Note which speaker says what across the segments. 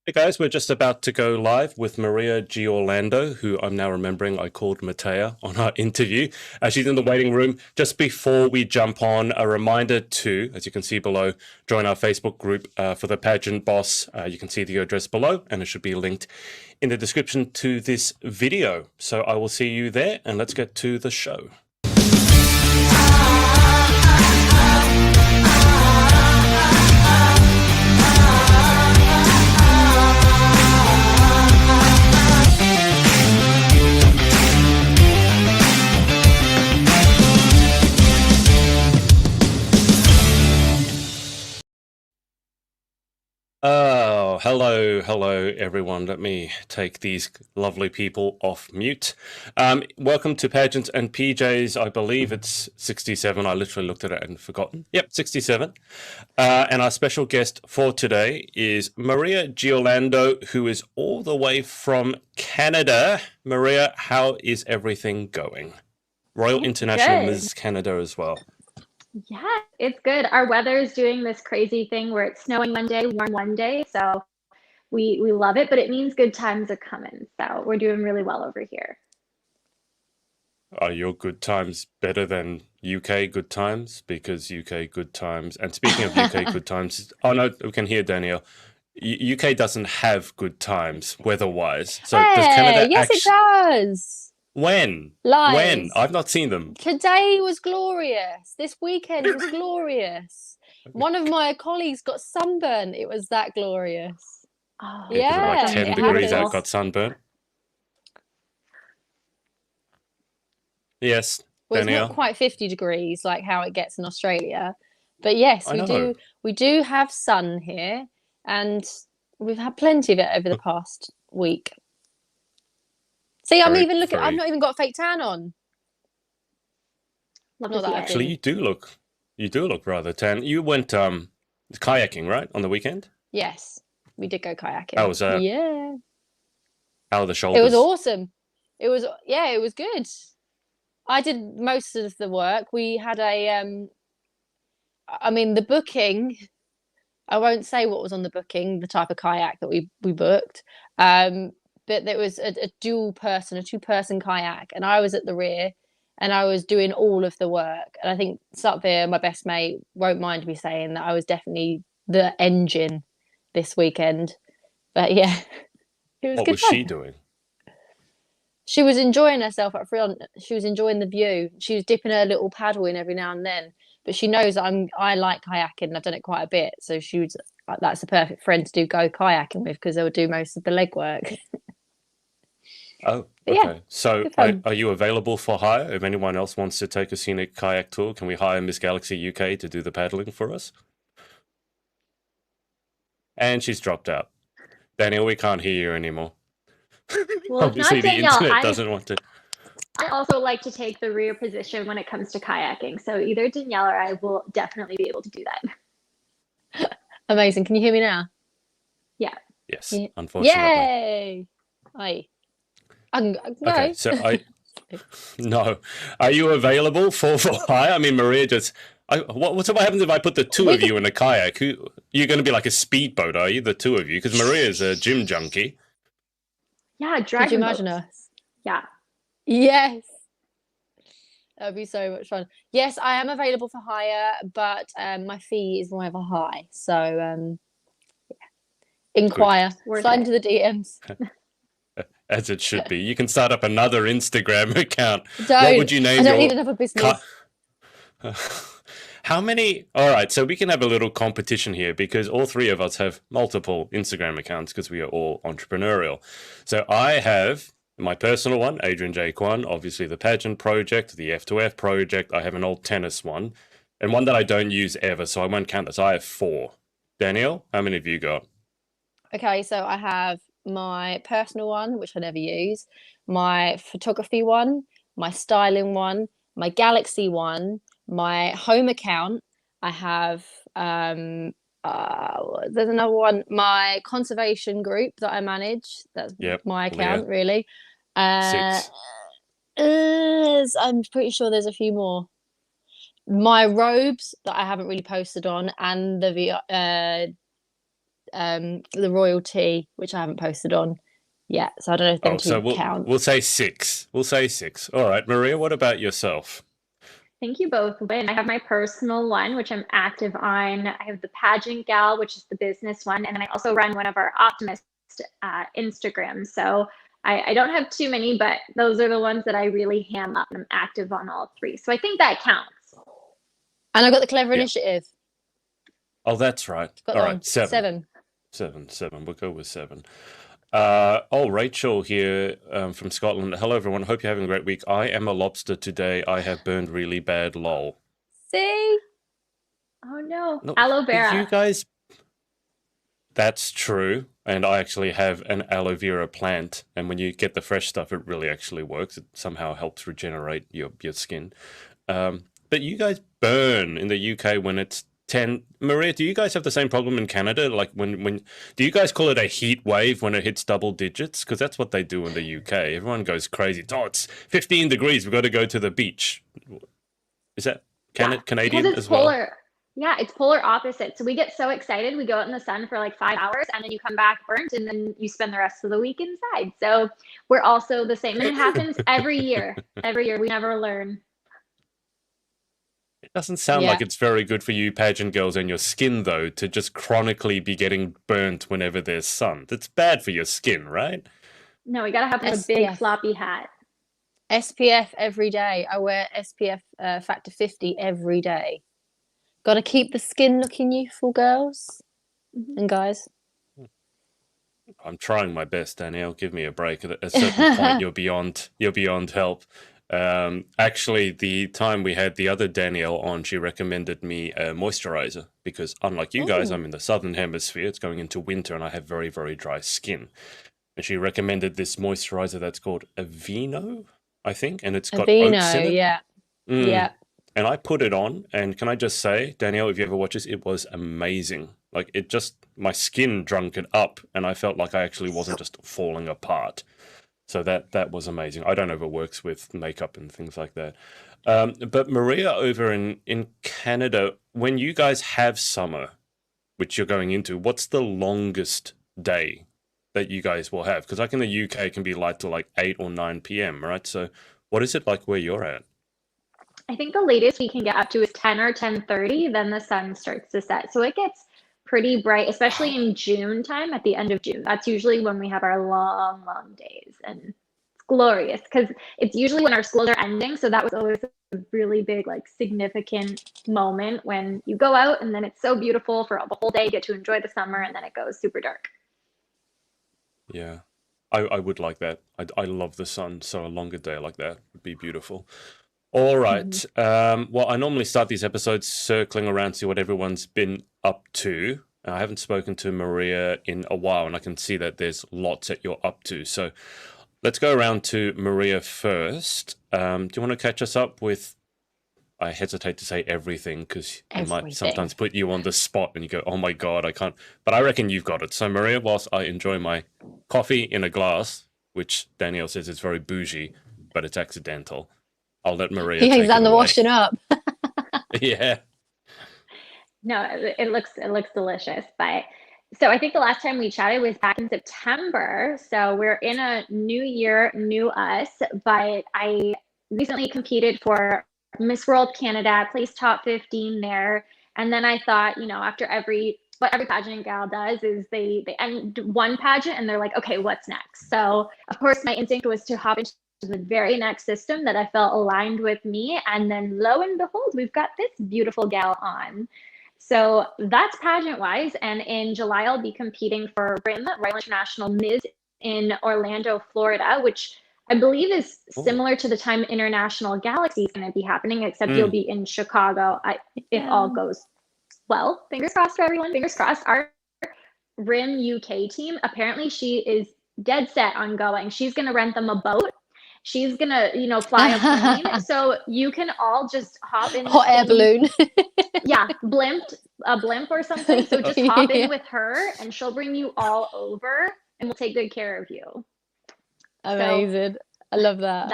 Speaker 1: Hey guys, we're just about to go live with Maria Giorlando, who I'm now remembering I called Matea on our interview. She's in the waiting room. Just before we jump on, a reminder to, as you can see below, join our Facebook group for the Pageant Boss. You can see the address below, and it should be linked in the description to this video. So I will see you there, and let's get to the show. Oh, hello, everyone. Let me take these lovely people off mute. Welcome to Pageants and PJs. I believe it's 67. I literally looked at it and forgotten. Yep, 67. And our special guest for today is Maria Giorlando, who is all the way from Canada. Maria, how is everything going? Royal International Miss Canada as well.
Speaker 2: Yeah, it's good. Our weather is doing this crazy thing where it's snowing one day, warm one day. So we love it, but it means good times are coming. So we're doing really well over here.
Speaker 1: Are your good times better than UK good times? Because UK good times, and speaking of UK good times, oh no, we can hear Danielle. UK doesn't have good times weather-wise. So
Speaker 3: hey,
Speaker 1: does Canada
Speaker 3: yes, it does.
Speaker 1: When?
Speaker 3: Lies.
Speaker 1: When? I've not seen them.
Speaker 3: Today was glorious. This weekend was glorious. One of my colleagues got sunburn. It was that glorious.
Speaker 2: Oh,
Speaker 1: yeah, like 10 degrees out, got sunburn. Yes,
Speaker 3: well,
Speaker 1: Danielle.
Speaker 3: It's not quite 50 degrees like how it gets in Australia, but yes, we do have sun here, and we've had plenty of it over the past week. See, I'm I've not even got a fake tan on.
Speaker 1: Actually, you do look rather tan. You went kayaking, right, on the weekend?
Speaker 3: Yes, we did go kayaking.
Speaker 1: How was that?
Speaker 3: Yeah.
Speaker 1: How are the shoulders?
Speaker 3: It was awesome. It was good. I did most of the work. We had the booking, I won't say what was on the booking, the type of kayak that we booked. But there was a two-person kayak, and I was at the rear, and I was doing all of the work. And I think Satvir, my best mate, won't mind me saying that I was definitely the engine this weekend. But yeah, it was
Speaker 1: What
Speaker 3: good
Speaker 1: was
Speaker 3: fun.
Speaker 1: she doing?
Speaker 3: She was enjoying herself up front. She was enjoying the view. She was dipping her little paddle in every now and then. But she knows that I like kayaking, and I've done it quite a bit. So she was like, that's the perfect friend to go kayaking with, because they'll do most of the legwork.
Speaker 1: Oh, okay. Yeah, so are you available for hire? If anyone else wants to take a scenic kayak tour, can we hire Miss Galaxy UK to do the paddling for us? And she's dropped out. Danielle, we can't hear you anymore.
Speaker 2: Well,
Speaker 1: obviously the internet doesn't want to.
Speaker 2: I also like to take the rear position when it comes to kayaking. So either Danielle or I will definitely be able to do that.
Speaker 3: Amazing. Can you hear me now?
Speaker 2: Yeah.
Speaker 1: Yes, unfortunately.
Speaker 3: Yay! Aye.
Speaker 1: Okay, so no. Are you available for hire? I mean, Maria what happens if I put the two of you in a kayak? You're going to be like a speedboat, are you? The two of you? Because Maria's a gym junkie.
Speaker 2: Yeah,
Speaker 3: Could you imagine us?
Speaker 2: Yeah.
Speaker 3: Yes. That would be so much fun. Yes, I am available for hire, but my fee is rather high. So, inquire. Slide into the DMs.
Speaker 1: As it should be. You can start up another Instagram account.
Speaker 3: What
Speaker 1: would you name
Speaker 3: I don't need another business.
Speaker 1: How many? All right, so we can have a little competition here, because all three of us have multiple Instagram accounts because we are all entrepreneurial. So I have my personal one, Adrian J. Kwan, obviously the Pageant project, the F2F project. I have an old tennis one, and one that I don't use ever, so I won't count this. I have 4. Danielle, how many have you got?
Speaker 3: Okay, so I have my personal one, which I never use, my photography one, my styling one, my Galaxy one, my home account. I have there's another one, my conservation group that I manage. That's my account, really.
Speaker 1: 6.
Speaker 3: I'm pretty sure there's a few more. My robes that I haven't really posted on, and the the royalty, which I haven't posted on yet. So I don't know if them two count.
Speaker 1: We'll say 6. We'll say 6. All right, Maria, what about yourself?
Speaker 2: I think you both win. I have my personal one, which I'm active on. I have the Pageant Gal, which is the business one. And then I also run one of our Optimist Instagrams. So I don't have too many, but those are the ones that I really ham up, and I'm active on all 3. So I think that counts.
Speaker 3: And I've got the Clever Initiative.
Speaker 1: Oh, that's right.
Speaker 3: Got
Speaker 1: all right,
Speaker 3: 7.
Speaker 1: 7. We'll go with 7. Rachel here from Scotland. Hello, everyone. Hope you're having a great week. I am a lobster today. I have burned really bad. Lol.
Speaker 3: See?
Speaker 2: Oh, no. Aloe vera.
Speaker 1: You guys... That's true. And I actually have an aloe vera plant. And when you get the fresh stuff, it really actually works. It somehow helps regenerate your skin. But you guys burn in the UK when it's 10. Maria, do you guys have the same problem in Canada? Like when do you guys call it a heat wave when it hits double digits? Because that's what they do in the UK. Everyone goes crazy. Oh, it's 15 degrees. We've got to go to the beach. Is that Canadian as well?
Speaker 2: Polar. Yeah, it's polar opposite. So we get so excited. We go out in the sun for like 5 hours and then you come back burnt and then you spend the rest of the week inside. So we're also the same. And it happens every year. Every year. We never learn.
Speaker 1: It doesn't sound like it's very good for you pageant girls and your skin, though, to just chronically be getting burnt whenever there's sun. That's bad for your skin, right?
Speaker 2: No, we got to have a big floppy hat.
Speaker 3: SPF every day. I wear SPF factor 50 every day. Got to keep the skin looking youthful, girls and guys.
Speaker 1: I'm trying my best, Danielle. Give me a break. At a certain point, you're beyond help. Actually, the time we had the other Danielle on, she recommended me a moisturizer because unlike you guys, I'm in the southern hemisphere. It's going into winter and I have very, very dry skin. And she recommended this moisturizer that's called Aveeno, I think, and it's got oats in it.
Speaker 3: Yeah.
Speaker 1: And I put it on, and can I just say, Danielle, if you ever watch this, it was amazing. Like, my skin drunk it up, and I felt like I actually wasn't just falling apart. So that was amazing. I don't know if it works with makeup and things like that. But Maria, over in Canada, when you guys have summer, which you're going into, what's the longest day that you guys will have? Because like in the UK, it can be light till like 8 or 9 p.m., right? So what is it like where you're at?
Speaker 2: I think the latest we can get up to is 10 or 10:30. Then the sun starts to set. So it gets pretty bright, especially in June time, at the end of June. That's usually when we have our long, long days. And it's glorious because it's usually when our schools are ending. So that was always a really big, like significant moment when you go out and then it's so beautiful for the whole day, you get to enjoy the summer, and then it goes super dark.
Speaker 1: Yeah, I would like that. I love the sun. So a longer day like that would be beautiful. All right. Well, I normally start these episodes circling around to see what everyone's been up to. I haven't spoken to Maria in a while, and I can see that there's lots that you're up to. So let's go around to Maria first. Do you want to catch us up with, I hesitate to say everything because I might sometimes put you on the spot and you go, oh my God, I can't. But I reckon you've got it. So Maria, whilst I enjoy my coffee in a glass, which Danielle says is very bougie, but it's accidental, I'll let Maria take
Speaker 3: he's
Speaker 1: it
Speaker 3: done the
Speaker 1: away.
Speaker 3: washing up.
Speaker 1: Yeah.
Speaker 2: No, it looks delicious. But so I think the last time we chatted was back in September. So we're in a new year, new us. But I recently competed for Miss World Canada, placed top 15 there. And then I thought, after what every pageant gal does is they end one pageant and they're like, okay, what's next? So of course my instinct was to hop into the very next system that I felt aligned with me. And then lo and behold, we've got this beautiful gal on. So that's pageant wise. And in July, I'll be competing for RIM, Royal International Ms. in Orlando, Florida, which I believe is similar to the time International Galaxy is going to be happening, except you'll be in Chicago if all goes well. Fingers crossed for everyone. Fingers crossed. Our RIM UK team, apparently she is dead set on going. She's going to rent them a boat. She's going to, fly a plane. So you can all just hop in.
Speaker 3: Hot air balloon.
Speaker 2: Yeah, a blimp or something. So just hop in with her and she'll bring you all over and we'll take good care of you.
Speaker 3: Amazing. So I love that.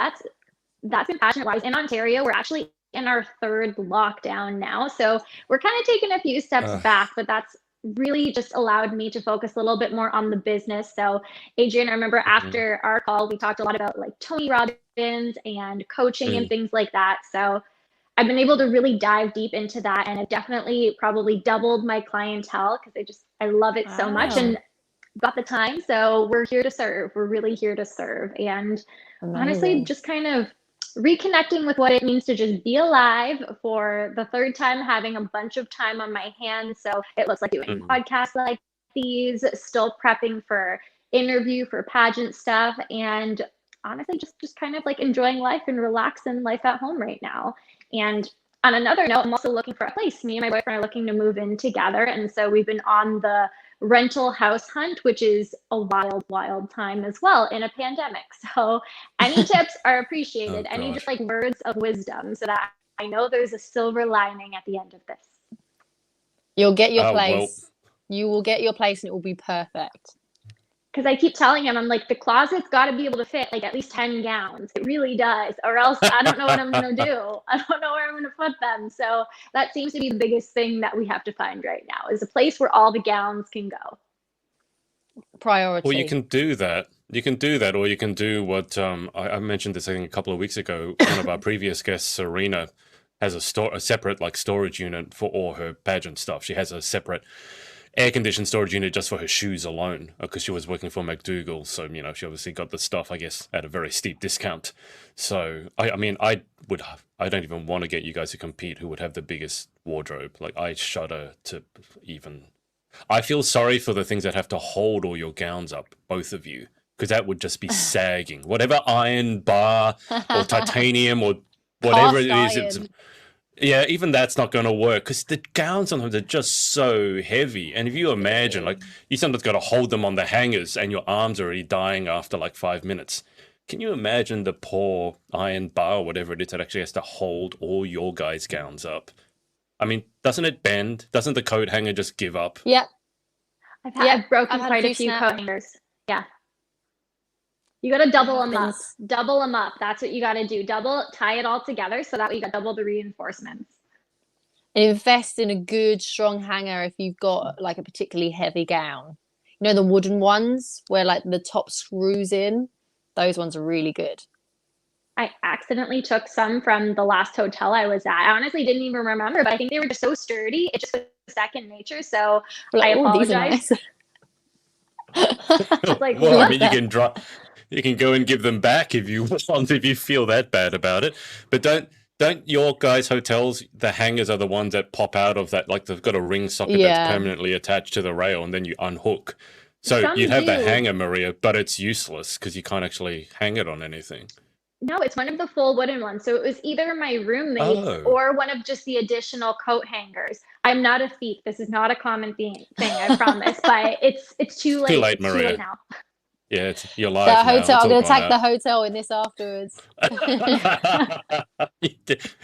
Speaker 2: That's in pageant wise. In Ontario, we're actually in our 3rd lockdown now. So we're kind of taking a few steps back, but that's really just allowed me to focus a little bit more on the business. So Adrian, I remember after our call, we talked a lot about like Tony Robbins and coaching and things like that. So I've been able to really dive deep into that, and I've definitely probably doubled my clientele because I love it so much and got the time. So we're here to serve. We're really here to serve. And honestly, just kind of reconnecting with what it means to just be alive for the third time, having a bunch of time on my hands. So it looks like doing podcasts like these, still prepping for interview for pageant stuff, and honestly just kind of like enjoying life and relaxing life at home right now. And on another note, I'm also looking for a place. Me and my boyfriend are looking to move in together, and so we've been on the rental house hunt, which is a wild time as well in a pandemic. So any tips are appreciated. Any just like words of wisdom, so that I know there's a silver lining at the end of this.
Speaker 3: You'll get your place. You will get your place and it will be perfect.
Speaker 2: Because I keep telling him, I'm like, the closet's got to be able to fit like at least 10 gowns. It really does. Or else I don't know what I'm going to do. I don't know where I'm going to put them. So that seems to be the biggest thing that we have to find right now, is a place where all the gowns can go.
Speaker 3: Priority.
Speaker 1: Well, you can do that. You can do that, or you can do what I mentioned this, I think, a couple of weeks ago. One of our previous guests, Serena, has a separate like storage unit for all her pageant stuff. She has a separate air-conditioned storage unit just for her shoes alone, because she was working for McDougall. So, you know, she obviously got the stuff, I guess, at a very steep discount. So, I mean, I don't even want to get you guys to compete who would have the biggest wardrobe. Like, I shudder to even... I feel sorry for the things that have to hold all your gowns up, both of you, because that would just be sagging. Whatever iron bar or titanium or whatever it is, yeah, even that's not going to work, because the gowns sometimes are just so heavy. And if you imagine, like, you sometimes got to hold them on the hangers and your arms are already dying after like 5 minutes. Can you imagine the poor iron bar or whatever it is that actually has to hold all your guys' gowns up? I mean, doesn't it bend? Doesn't the coat hanger just give up?
Speaker 3: Yep.
Speaker 2: I've broken quite a few coat hangers. Yeah. You got to double them up. Double them up. That's what you got to do. Tie it all together so that way you got double the reinforcements.
Speaker 3: Invest in a good, strong hanger if you've got like a particularly heavy gown. You know, the wooden ones where like the top screws in? Those ones are really good.
Speaker 2: I accidentally took some from the last hotel I was at. I honestly didn't even remember, but I think they were just so sturdy. It just was second nature. So I apologize.
Speaker 1: Like, well, I mean, you can go and give them back if you want, if you feel that bad about it. But don't your guys' hotels, the hangers are the ones that pop out of that, like they've got a ring socket that's permanently attached to the rail, and then you unhook. So you'd have the hanger, Maria, but it's useless because you can't actually hang it on anything.
Speaker 2: No, it's one of the full wooden ones. So it was either my roommate's or one of just the additional coat hangers. I'm not a thief. This is not a common thing, I promise. But it's too late.
Speaker 1: Too late, Maria.
Speaker 2: Too late now.
Speaker 1: Yeah, you're live
Speaker 3: now.
Speaker 1: Hotel.
Speaker 3: I'm going to tag the hotel in this afterwards.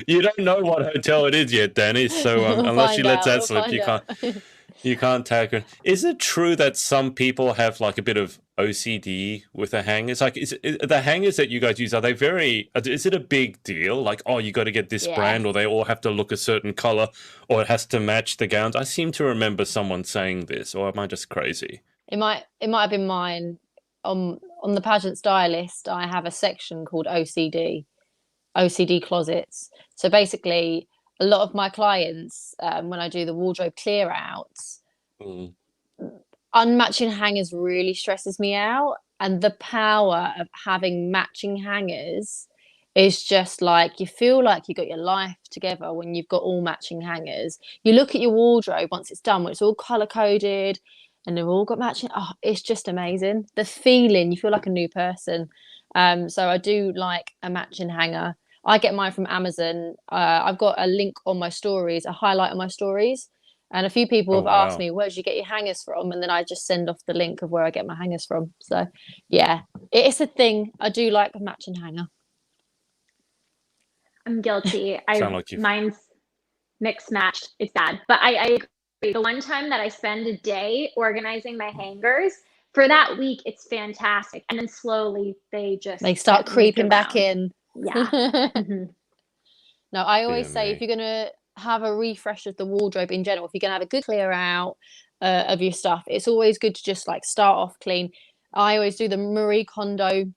Speaker 1: You don't know what hotel it is yet, Danny. So unless she lets that slip, you can't tag her. Is it true that some people have like a bit of OCD with the hangers? Like, is the hangers that you guys use, are they is it a big deal? Like, oh, you got to get this brand, or they all have to look a certain color, or it has to match the gowns? I seem to remember someone saying this, or am I just crazy?
Speaker 3: It might have been mine. On the pageant stylist, I have a section called OCD closets. So basically, a lot of my clients, when I do the wardrobe clear outs, unmatching hangers really stresses me out. And the power of having matching hangers is just like, you feel like you got your life together when you've got all matching hangers. You look at your wardrobe once it's done, when it's all color coded and they've all got matching. Oh, it's just amazing. The feeling, you feel like a new person. So I do like a matching hanger. I get mine from Amazon. I've got a link on my stories, a highlight on my stories. And a few people have asked me, where did you get your hangers from? And then I just send off the link of where I get my hangers from. So, yeah, it's a thing. I do like a matching hanger.
Speaker 2: I'm guilty. Mine's mixed matched. It's bad. But I agree. The one time that I spend a day organizing my hangers, for that week, it's fantastic. And then slowly they
Speaker 3: start creeping back in.
Speaker 2: Yeah.
Speaker 3: No, I always say if you're going to have a refresh of the wardrobe in general, if you're going to have a good clear out, of your stuff. It's always good to just like start off clean. I always do the Marie Kondo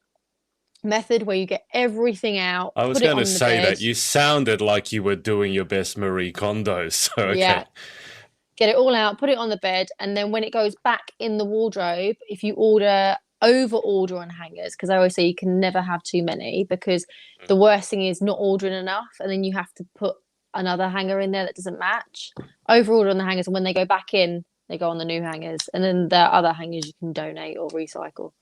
Speaker 3: method where you get everything out,
Speaker 1: I was
Speaker 3: put it
Speaker 1: going to
Speaker 3: on the
Speaker 1: say
Speaker 3: bed.
Speaker 1: that you sounded like you were doing your best Marie Kondo. So, okay.
Speaker 3: Yeah. Get it all out, put it on the bed, and then when it goes back in the wardrobe, if you over order on hangers, because I always say you can never have too many, because the worst thing is not ordering enough, and then you have to put another hanger in there that doesn't match. Over order on the hangers, and when they go back in, they go on the new hangers, and then the other hangers you can donate or recycle.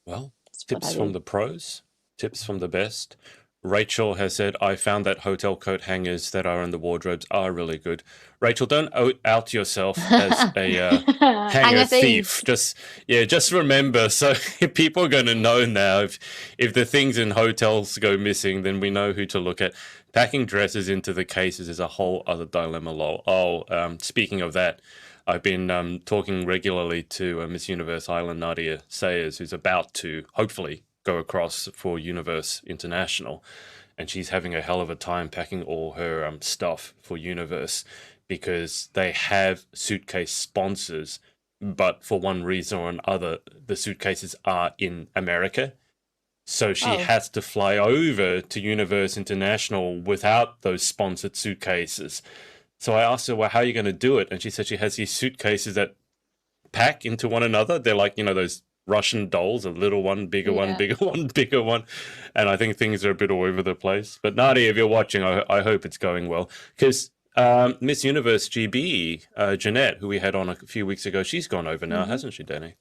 Speaker 1: Well,
Speaker 3: That's what I
Speaker 1: tips
Speaker 3: do.
Speaker 1: from the pros, tips from the best. Rachel has said, I found that hotel coat hangers that are in the wardrobes are really good. Rachel, don't out yourself as a hanger
Speaker 3: Hanger
Speaker 1: thief.
Speaker 3: thieves.
Speaker 1: Just remember. So people are going to know now if the things in hotels go missing, then we know who to look at. Packing dresses into the cases is a whole other dilemma. Lol. Oh, speaking of that, I've been talking regularly to Miss Universe Island Nadia Sayers, who's about to hopefully go across for Universe International, and she's having a hell of a time packing all her stuff for Universe because they have suitcase sponsors, but for one reason or another, the suitcases are in America. So she
Speaker 3: Oh.
Speaker 1: has to fly over to Universe International without those sponsored suitcases. So I asked her, well, how are you going to do it? And she said she has these suitcases that pack into one another. They're like, those Russian dolls, a little one, bigger one,
Speaker 3: Yeah.
Speaker 1: bigger one, bigger one. And I think things are a bit all over the place. But Nadia, if you're watching, I hope it's going well. Because Miss Universe GB, Jeanette, who we had on a few weeks ago, she's gone over now, hasn't she, Danny?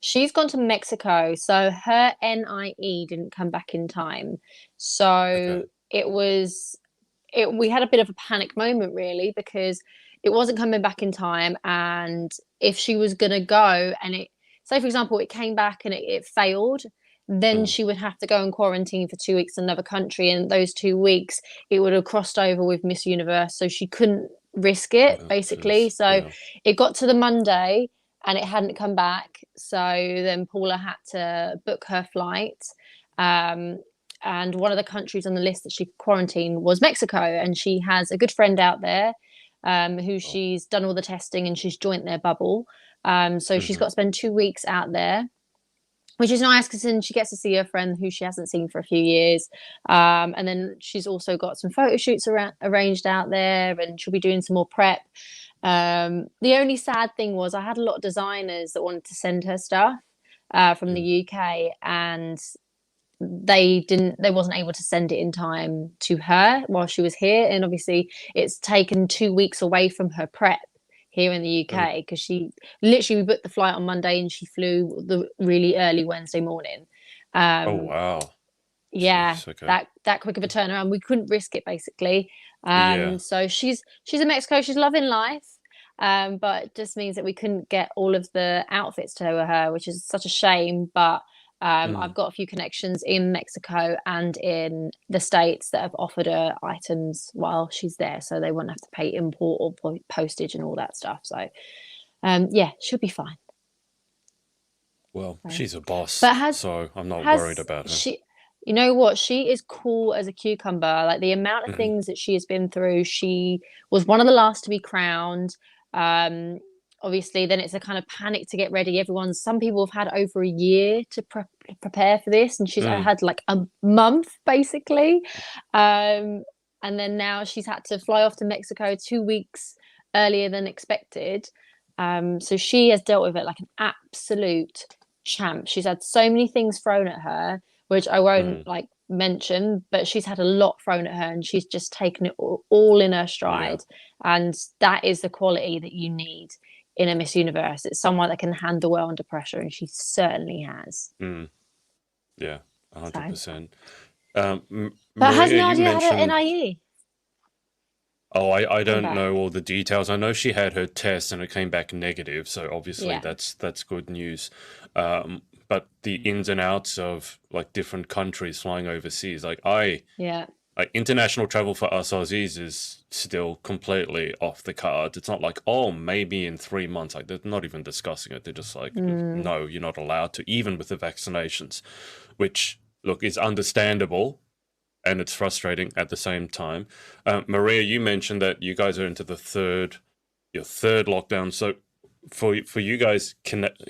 Speaker 3: She's gone to Mexico, so her NIE didn't come back in time. So
Speaker 1: Okay.
Speaker 3: we had a bit of a panic moment really, because it wasn't coming back in time, and if she was gonna go and say for example it came back and it failed, then she would have to go and quarantine for 2 weeks in another country, and those 2 weeks it would have crossed over with Miss Universe, so she couldn't risk it basically. So
Speaker 1: Yeah.
Speaker 3: it got to the Monday and it hadn't come back, so then Paula had to book her flight. And one of the countries on the list that she quarantined was Mexico, and she has a good friend out there who she's done all the testing, and she's joined their bubble. So she's got to spend 2 weeks out there, which is nice because then she gets to see her friend who she hasn't seen for a few years. And then she's also got some photo shoots arranged out there, and she'll be doing some more prep. The only sad thing was I had a lot of designers that wanted to send her stuff from the UK, and they wasn't able to send it in time to her while she was here. And obviously it's taken 2 weeks away from her prep here in the UK, because she literally, we booked the flight on Monday and she flew the really early Wednesday morning.
Speaker 1: Oh, wow.
Speaker 3: Yeah.
Speaker 1: Jeez, okay.
Speaker 3: that quick of a turnaround, we couldn't risk it basically.
Speaker 1: Yeah.
Speaker 3: So she's in Mexico, she's loving life. But it just means that we couldn't get all of the outfits to her, which is such a shame. But I've got a few connections in Mexico and in the States that have offered her items while she's there, so they won't have to pay import or postage and all that stuff. So yeah, she'll be fine.
Speaker 1: Well, she's a boss,
Speaker 3: But
Speaker 1: so I'm not worried about her.
Speaker 3: You know what? She is cool as a cucumber. Like the amount of things that she has been through. She was one of the last to be crowned. Obviously, then it's a kind of panic to get ready. Some people have had over a year to prepare for this, and she's had like a month basically. And then now she's had to fly off to Mexico 2 weeks earlier than expected. So she has dealt with it like an absolute champ. She's had so many things thrown at her, which I won't like mention, but she's had a lot thrown at her, and she's just taken it all in her stride. And that is the quality that you need in a Miss Universe. It's someone that can handle well under pressure, and she certainly has.
Speaker 1: Yeah, 100%.
Speaker 3: But
Speaker 1: Maria,
Speaker 3: has
Speaker 1: you
Speaker 3: Nadia had
Speaker 1: mentioned...
Speaker 3: an NIE?
Speaker 1: Oh, I don't know all the details. I know she had her test and it came back negative, so obviously that's good news. But the ins and outs of like different countries flying overseas, like international travel for us Aussies is still completely off the cards. It's not like, oh, maybe in 3 months. Like they're not even discussing it. They're just like, no, you're not allowed to, even with the vaccinations, which look is understandable. And it's frustrating at the same time. Maria, you mentioned that you guys are into the third your third lockdown. So for you guys,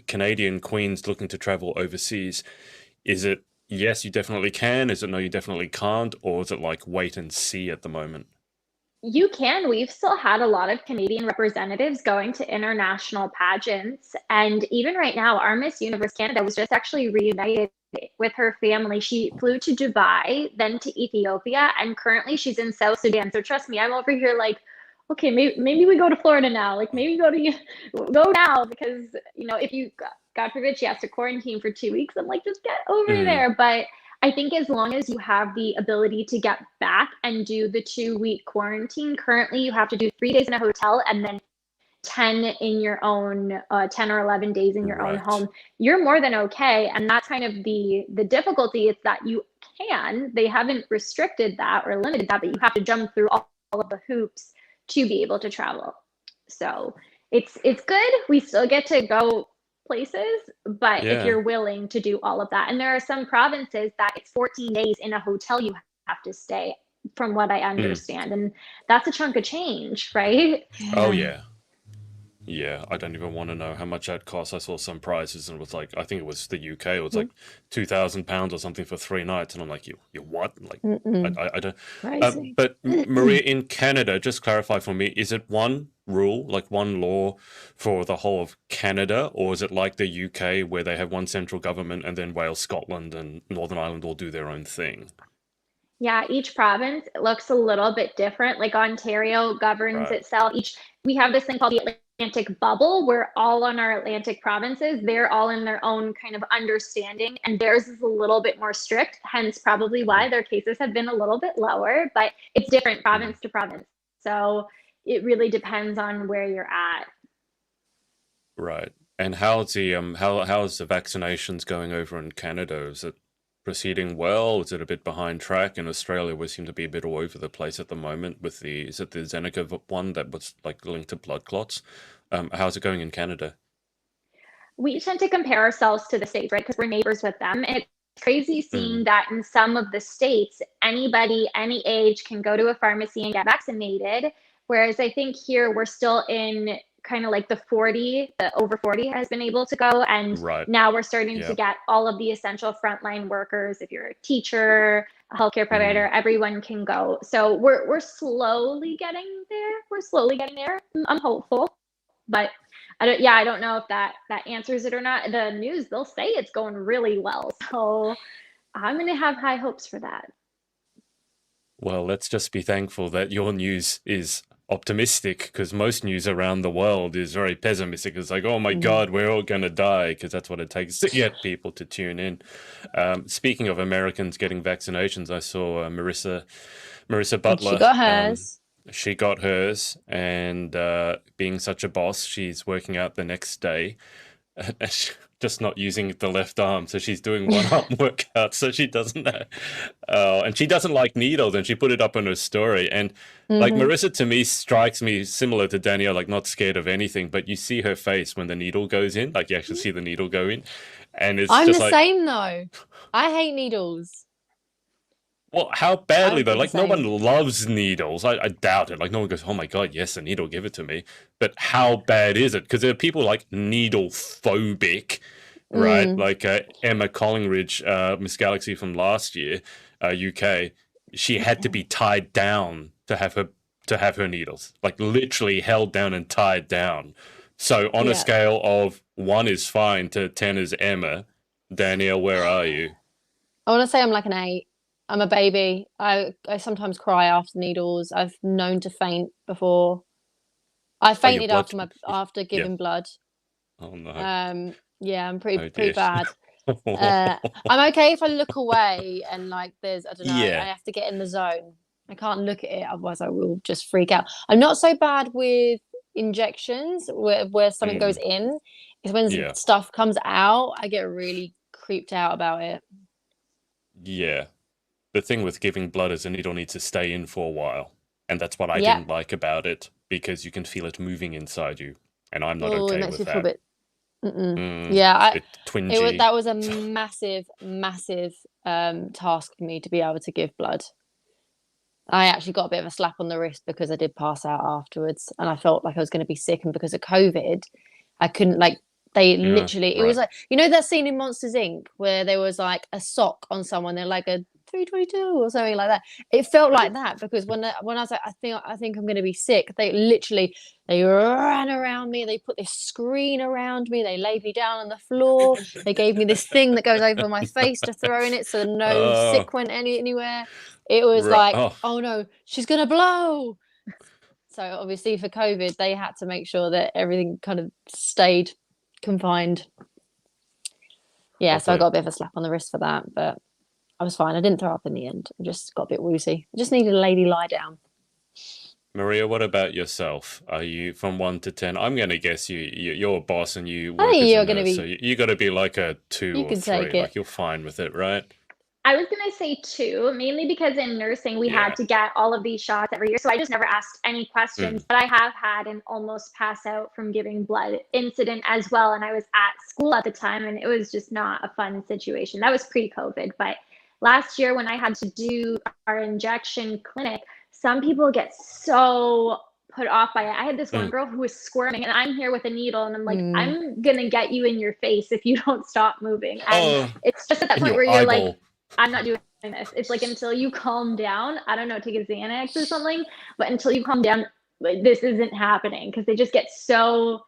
Speaker 1: Canadian queens looking to travel overseas, is it yes, you definitely can? Is it no, you definitely can't? Or is it like wait and see at the moment?
Speaker 2: You can. We've still had a lot of Canadian representatives going to international pageants. And even right now, our Miss Universe Canada was just actually reunited with her family. She flew to Dubai, then to Ethiopia, and currently she's in South Sudan. So trust me, I'm over here like, okay, maybe we go to Florida now. Like maybe go now because if you God forbid she has to quarantine for 2 weeks, I'm like, just get over
Speaker 1: Mm,
Speaker 2: there. But I think as long as you have the ability to get back and do the 2 week quarantine, currently you have to do 3 days in a hotel and then 10 in your own 10 or 11 days in your own
Speaker 1: right.
Speaker 2: home. You're more than okay. And that's kind of the difficulty. It's that they haven't restricted that or limited that, but you have to jump through all of the hoops to be able to travel. So it's good. We still get to go places, but if
Speaker 1: Yeah.
Speaker 2: you're willing to do all of that, and there are some provinces that it's 14 days in a hotel you have to stay, from what I
Speaker 1: Mm.
Speaker 2: understand, and that's a chunk of change, right?
Speaker 1: Oh
Speaker 3: Yeah.
Speaker 1: yeah. Yeah, I don't even want to know how much that costs. I saw some prices and it was like, I think it was the UK, it was like £2,000 or something for 3 nights, and I'm like, you what? Like,
Speaker 3: Mm-mm.
Speaker 1: I don't.
Speaker 3: Crazy.
Speaker 1: But Maria, in Canada, just clarify for me, is it one rule, like one law for the whole of Canada, or is it like the UK where they have one central government and then Wales, Scotland, and Northern Ireland all do their own thing?
Speaker 2: Yeah, each province looks a little bit different. Like Ontario governs
Speaker 1: Right.
Speaker 2: itself. We have this thing called the Atlantic bubble, where all on our Atlantic provinces, they're all in their own kind of understanding, and theirs is a little bit more strict, hence probably
Speaker 1: Mm,
Speaker 2: why their cases have been a little bit lower, but it's different
Speaker 1: mm.
Speaker 2: province to province. So it really depends on where you're at.
Speaker 1: Right. And how's the vaccinations going over in Canada? Is it proceeding well? Is it a bit behind track? In Australia, we seem to be a bit all over the place at the moment with is it the one that was like linked to blood clots? How's it going in Canada?
Speaker 2: We tend to compare ourselves to the States, right? Because we're neighbors with them. And it's crazy
Speaker 1: Mm,
Speaker 2: seeing that in some of the states, anybody, any age can go to a pharmacy and get vaccinated. Whereas I think here we're still in kind of like the over 40 has been able to go. And
Speaker 1: right.
Speaker 2: now we're starting to
Speaker 1: Yeah.
Speaker 2: get all of the essential frontline workers. If you're a teacher, a healthcare
Speaker 1: Mm,
Speaker 2: provider, everyone can go. So we're slowly getting there. We're slowly getting there. I'm hopeful, but I don't know if that answers it or not. The news, they'll say it's going really well, so I'm gonna have high hopes for that.
Speaker 1: well, let's just be thankful that your news is optimistic because most news around the world is very pessimistic. It's like, oh my
Speaker 3: Mm.
Speaker 1: God, we're all going to die because that's what it takes to get people to tune in. Speaking of Americans getting vaccinations, I saw Marissa
Speaker 3: And she
Speaker 1: Butler.
Speaker 3: got hers.
Speaker 1: She got hers, and being such a boss, she's working out the next day. Just not using the left arm, so she's doing one arm workout, so she doesn't know. And she doesn't like needles, and she put it up on her story. And like
Speaker 3: Hmm.
Speaker 1: Marissa, to me, strikes me similar to Danielle, like not scared of anything, but you see her face when the needle goes in, like you actually see the needle go in, and it's
Speaker 3: I'm
Speaker 1: just
Speaker 3: the
Speaker 1: like,
Speaker 3: same though. I hate needles.
Speaker 1: well, how
Speaker 3: I
Speaker 1: badly
Speaker 3: would
Speaker 1: though?
Speaker 3: be the
Speaker 1: Like no
Speaker 3: same.
Speaker 1: one loves needles. I doubt it. Like no one goes, "Oh my God, yes, a needle, give it to me." But how bad is it? Because there are people like needle phobic, right?
Speaker 3: Mm,
Speaker 1: Like Emma Collingridge, Miss Galaxy from last year, UK. She had to be tied down to have her needles, like literally held down and tied down. So on a
Speaker 3: yeah.
Speaker 1: scale of 1 is fine to 10 is Emma, Danielle, where are you?
Speaker 3: I want to say I'm like an 8. I'm a baby. I sometimes cry after needles. I've known to faint before. I
Speaker 1: Oh, your
Speaker 3: fainted
Speaker 1: blood.
Speaker 3: after
Speaker 1: Yeah.
Speaker 3: giving blood.
Speaker 1: Oh no.
Speaker 3: Yeah, I'm
Speaker 1: Oh
Speaker 3: pretty
Speaker 1: dear.
Speaker 3: bad. I'm okay if I look away and like there's I don't know, I
Speaker 1: Yeah.
Speaker 3: have to get in the zone. I can't look at it, otherwise I will just freak out. I'm not so bad with injections where something goes
Speaker 1: Mm,
Speaker 3: in. Is when
Speaker 1: yeah.
Speaker 3: stuff comes out, I get really creeped out about it.
Speaker 1: Yeah. The thing with giving blood is the needle needs to stay in for a while. And that's what I
Speaker 3: Yeah.
Speaker 1: didn't like about it, because you can feel it moving inside you. And I'm not
Speaker 3: Oh, it
Speaker 1: okay
Speaker 3: makes
Speaker 1: with
Speaker 3: me feel a
Speaker 1: that.
Speaker 3: bit. Mm-mm.
Speaker 1: Mm,
Speaker 3: Yeah,
Speaker 1: it's a bit
Speaker 3: it was
Speaker 1: twingy.
Speaker 3: that was a massive task for me to be able to give blood. I actually got a bit of a slap on the wrist because I did pass out afterwards, and I felt like I was going to be sick. And because of COVID, I couldn't like. They
Speaker 1: Yeah,
Speaker 3: literally, it was
Speaker 1: right.
Speaker 3: like that scene in Monsters Inc. where there was like a sock on someone. They're like a 322 or something like that. It felt like that because when I was like, I think I'm going to be sick. They ran around me. They put this screen around me. They laid me down on the floor. They gave me this thing that goes over my face to throw in it so no
Speaker 1: Oh,
Speaker 3: sick went anywhere. It was
Speaker 1: right.
Speaker 3: like,
Speaker 1: Oh,
Speaker 3: oh no, she's gonna blow. So obviously for COVID, they had to make sure that everything kind of stayed confined. Yeah, so I
Speaker 1: lovely.
Speaker 3: got a bit of a slap on the wrist for that, but I was fine. I didn't throw up in the end. I just got a bit woozy. I just needed a lady lie down.
Speaker 1: Maria, what about yourself? Are you from 1 to 10? I'm going to guess you're a boss and you
Speaker 3: I
Speaker 1: work
Speaker 3: think
Speaker 1: as a
Speaker 3: you're gonna
Speaker 1: nurse, so
Speaker 3: be.
Speaker 1: you got to be like a two
Speaker 3: You
Speaker 1: or
Speaker 3: can take
Speaker 1: three.
Speaker 3: it.
Speaker 1: Like you're fine with it, right?
Speaker 2: I was going to say two, mainly because in nursing, we had
Speaker 1: Yeah.
Speaker 2: to get all of these shots every year. So I just never asked any questions.
Speaker 1: Mm.
Speaker 2: But I have had an almost pass out from giving blood incident as well. And I was at school at the time, and it was just not a fun situation. That was pre COVID. But last year, when I had to do our injection clinic, some people get so put off by it. I had this one
Speaker 1: Mm.
Speaker 2: girl who was squirming, and I'm here with a needle, and I'm like,
Speaker 3: Mm.
Speaker 2: I'm going to get you in your face if you don't stop moving. And
Speaker 1: Oh,
Speaker 2: it's just at that
Speaker 1: in
Speaker 2: point
Speaker 1: your
Speaker 2: where you're like,
Speaker 1: eyeball.
Speaker 2: I'm not doing this. It's like until you calm down, I don't know, take a Xanax or something, but until you calm down, like, this isn't happening because they just get so.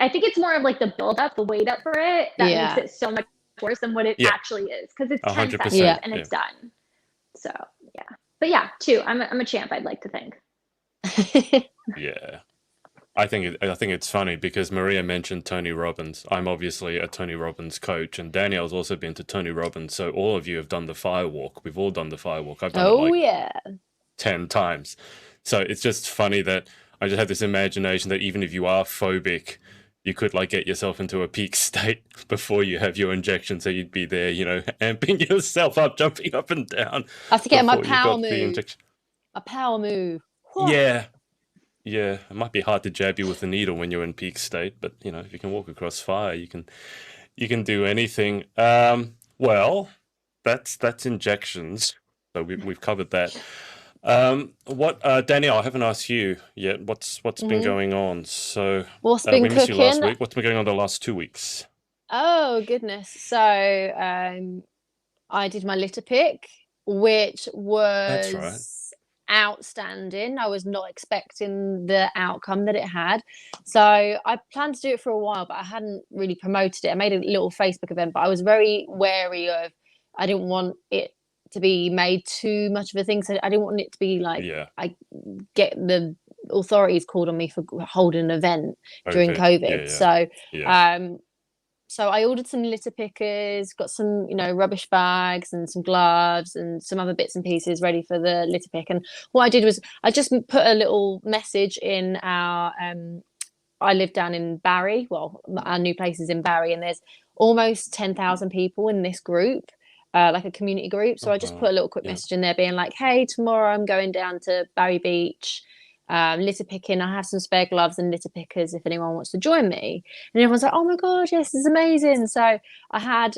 Speaker 2: I think it's more of like the build up, the wait up for it that makes
Speaker 3: Yeah.
Speaker 2: it so much worse than what it
Speaker 1: Yeah,
Speaker 2: actually is because it's 10 seconds
Speaker 1: 100%.
Speaker 3: Yeah.
Speaker 2: and
Speaker 1: Yeah.
Speaker 2: it's done. So, yeah. But yeah, two. I'm a champ, I'd like to think.
Speaker 1: Yeah. I think it's funny because Maria mentioned Tony Robbins. I'm obviously a Tony Robbins coach, and Danielle's also been to Tony Robbins. So all of you have done the firewalk. We've all done the firewalk. I've done it
Speaker 3: Oh
Speaker 1: like
Speaker 3: yeah.
Speaker 1: 10 times. So it's just funny that I just had this imagination that even if you are phobic, you could like get yourself into a peak state before you have your injection. So you'd be there, amping yourself up, jumping up and down
Speaker 3: I have to get my
Speaker 1: before you
Speaker 3: power
Speaker 1: got the
Speaker 3: move.
Speaker 1: injection.
Speaker 3: A power move. Whoa.
Speaker 1: Yeah. Yeah, it might be hard to jab you with a needle when you're in peak state, but if you can walk across fire, you can do anything. Well, that's injections. So we've covered that. What Danielle, I haven't asked you yet. What's been
Speaker 3: Mhm.
Speaker 1: going on? So
Speaker 3: What's been
Speaker 1: we missed you last
Speaker 3: cooking?
Speaker 1: week. What's been going on the last 2 weeks?
Speaker 3: Oh goodness. So I did my litter pick, which
Speaker 1: That's right.
Speaker 3: was outstanding. I was not expecting the outcome that it had. So I planned to do it for a while, but I hadn't really promoted it. I made a little Facebook event, but I was very wary of I didn't want it to be made too much of a thing. So I didn't want it to be like
Speaker 1: Yeah.
Speaker 3: I get the authorities called on me for holding an event during
Speaker 1: COVID.
Speaker 3: COVID.
Speaker 1: Yeah. Yeah.
Speaker 3: So I ordered some litter pickers, got some, rubbish bags and some gloves and some other bits and pieces ready for the litter pick. And what I did was I just put a little message in our, I live down in Barry. Well, our new place is in Barry, and there's almost 10,000 people in this group, like a community group. So I just put a little quick
Speaker 1: Yeah.
Speaker 3: message in there being like, hey, tomorrow I'm going down to Barry Beach. Litter picking. I have some spare gloves and litter pickers if anyone wants to join me. And everyone's like, oh my God, yes, this is amazing. So I had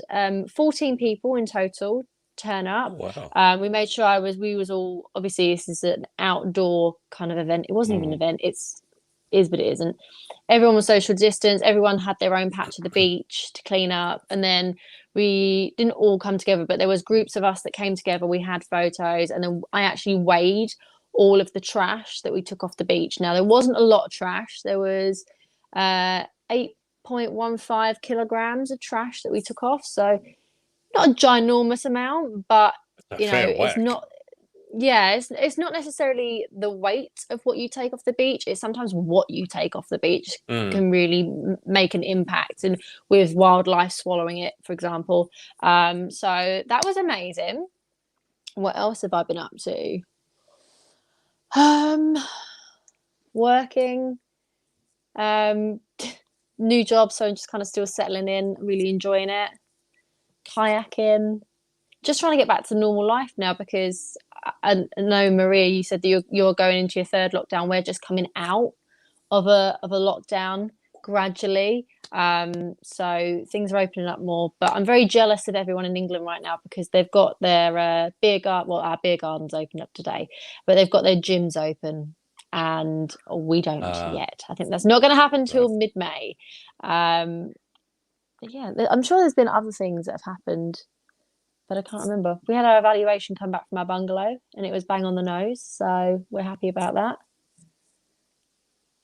Speaker 3: 14 people in total turn
Speaker 1: Oh,
Speaker 3: up.
Speaker 1: wow.
Speaker 3: We made sure we was all, obviously this is an outdoor kind of event. It wasn't even an event. Is but it isn't. Everyone was social distance. Everyone had their own patch of the beach to clean up. And then we didn't all come together, but there was groups of us that came together. We had photos, and then I actually weighed all of the trash that we took off the beach. Now there wasn't a lot of trash. There was 8.15 kilograms of trash that we took off. So not a ginormous amount, but
Speaker 1: That's a fair
Speaker 3: it's
Speaker 1: whack.
Speaker 3: not. Yeah, it's not necessarily the weight of what you take off the beach. It's sometimes what you take off the beach can really make an impact, and with wildlife swallowing it, for example. So that was amazing. What else have I been up to? Working, new job, so I'm just kind of still settling in, really enjoying it. Kayaking, just trying to get back to normal life now because I know, Maria, you said that you're going into your third lockdown. We're just coming out of a lockdown gradually. So things are opening up more, but I'm very jealous of everyone in England right now because they've got their beer garden. Well, our beer garden's opened up today, but they've got their gyms open, and we don't yet. I think that's not going to happen till mid-May. Yeah, I'm sure there's been other things that have happened, but I can't remember. We had our evaluation come back from our bungalow, and it was bang on the nose, so we're happy about that.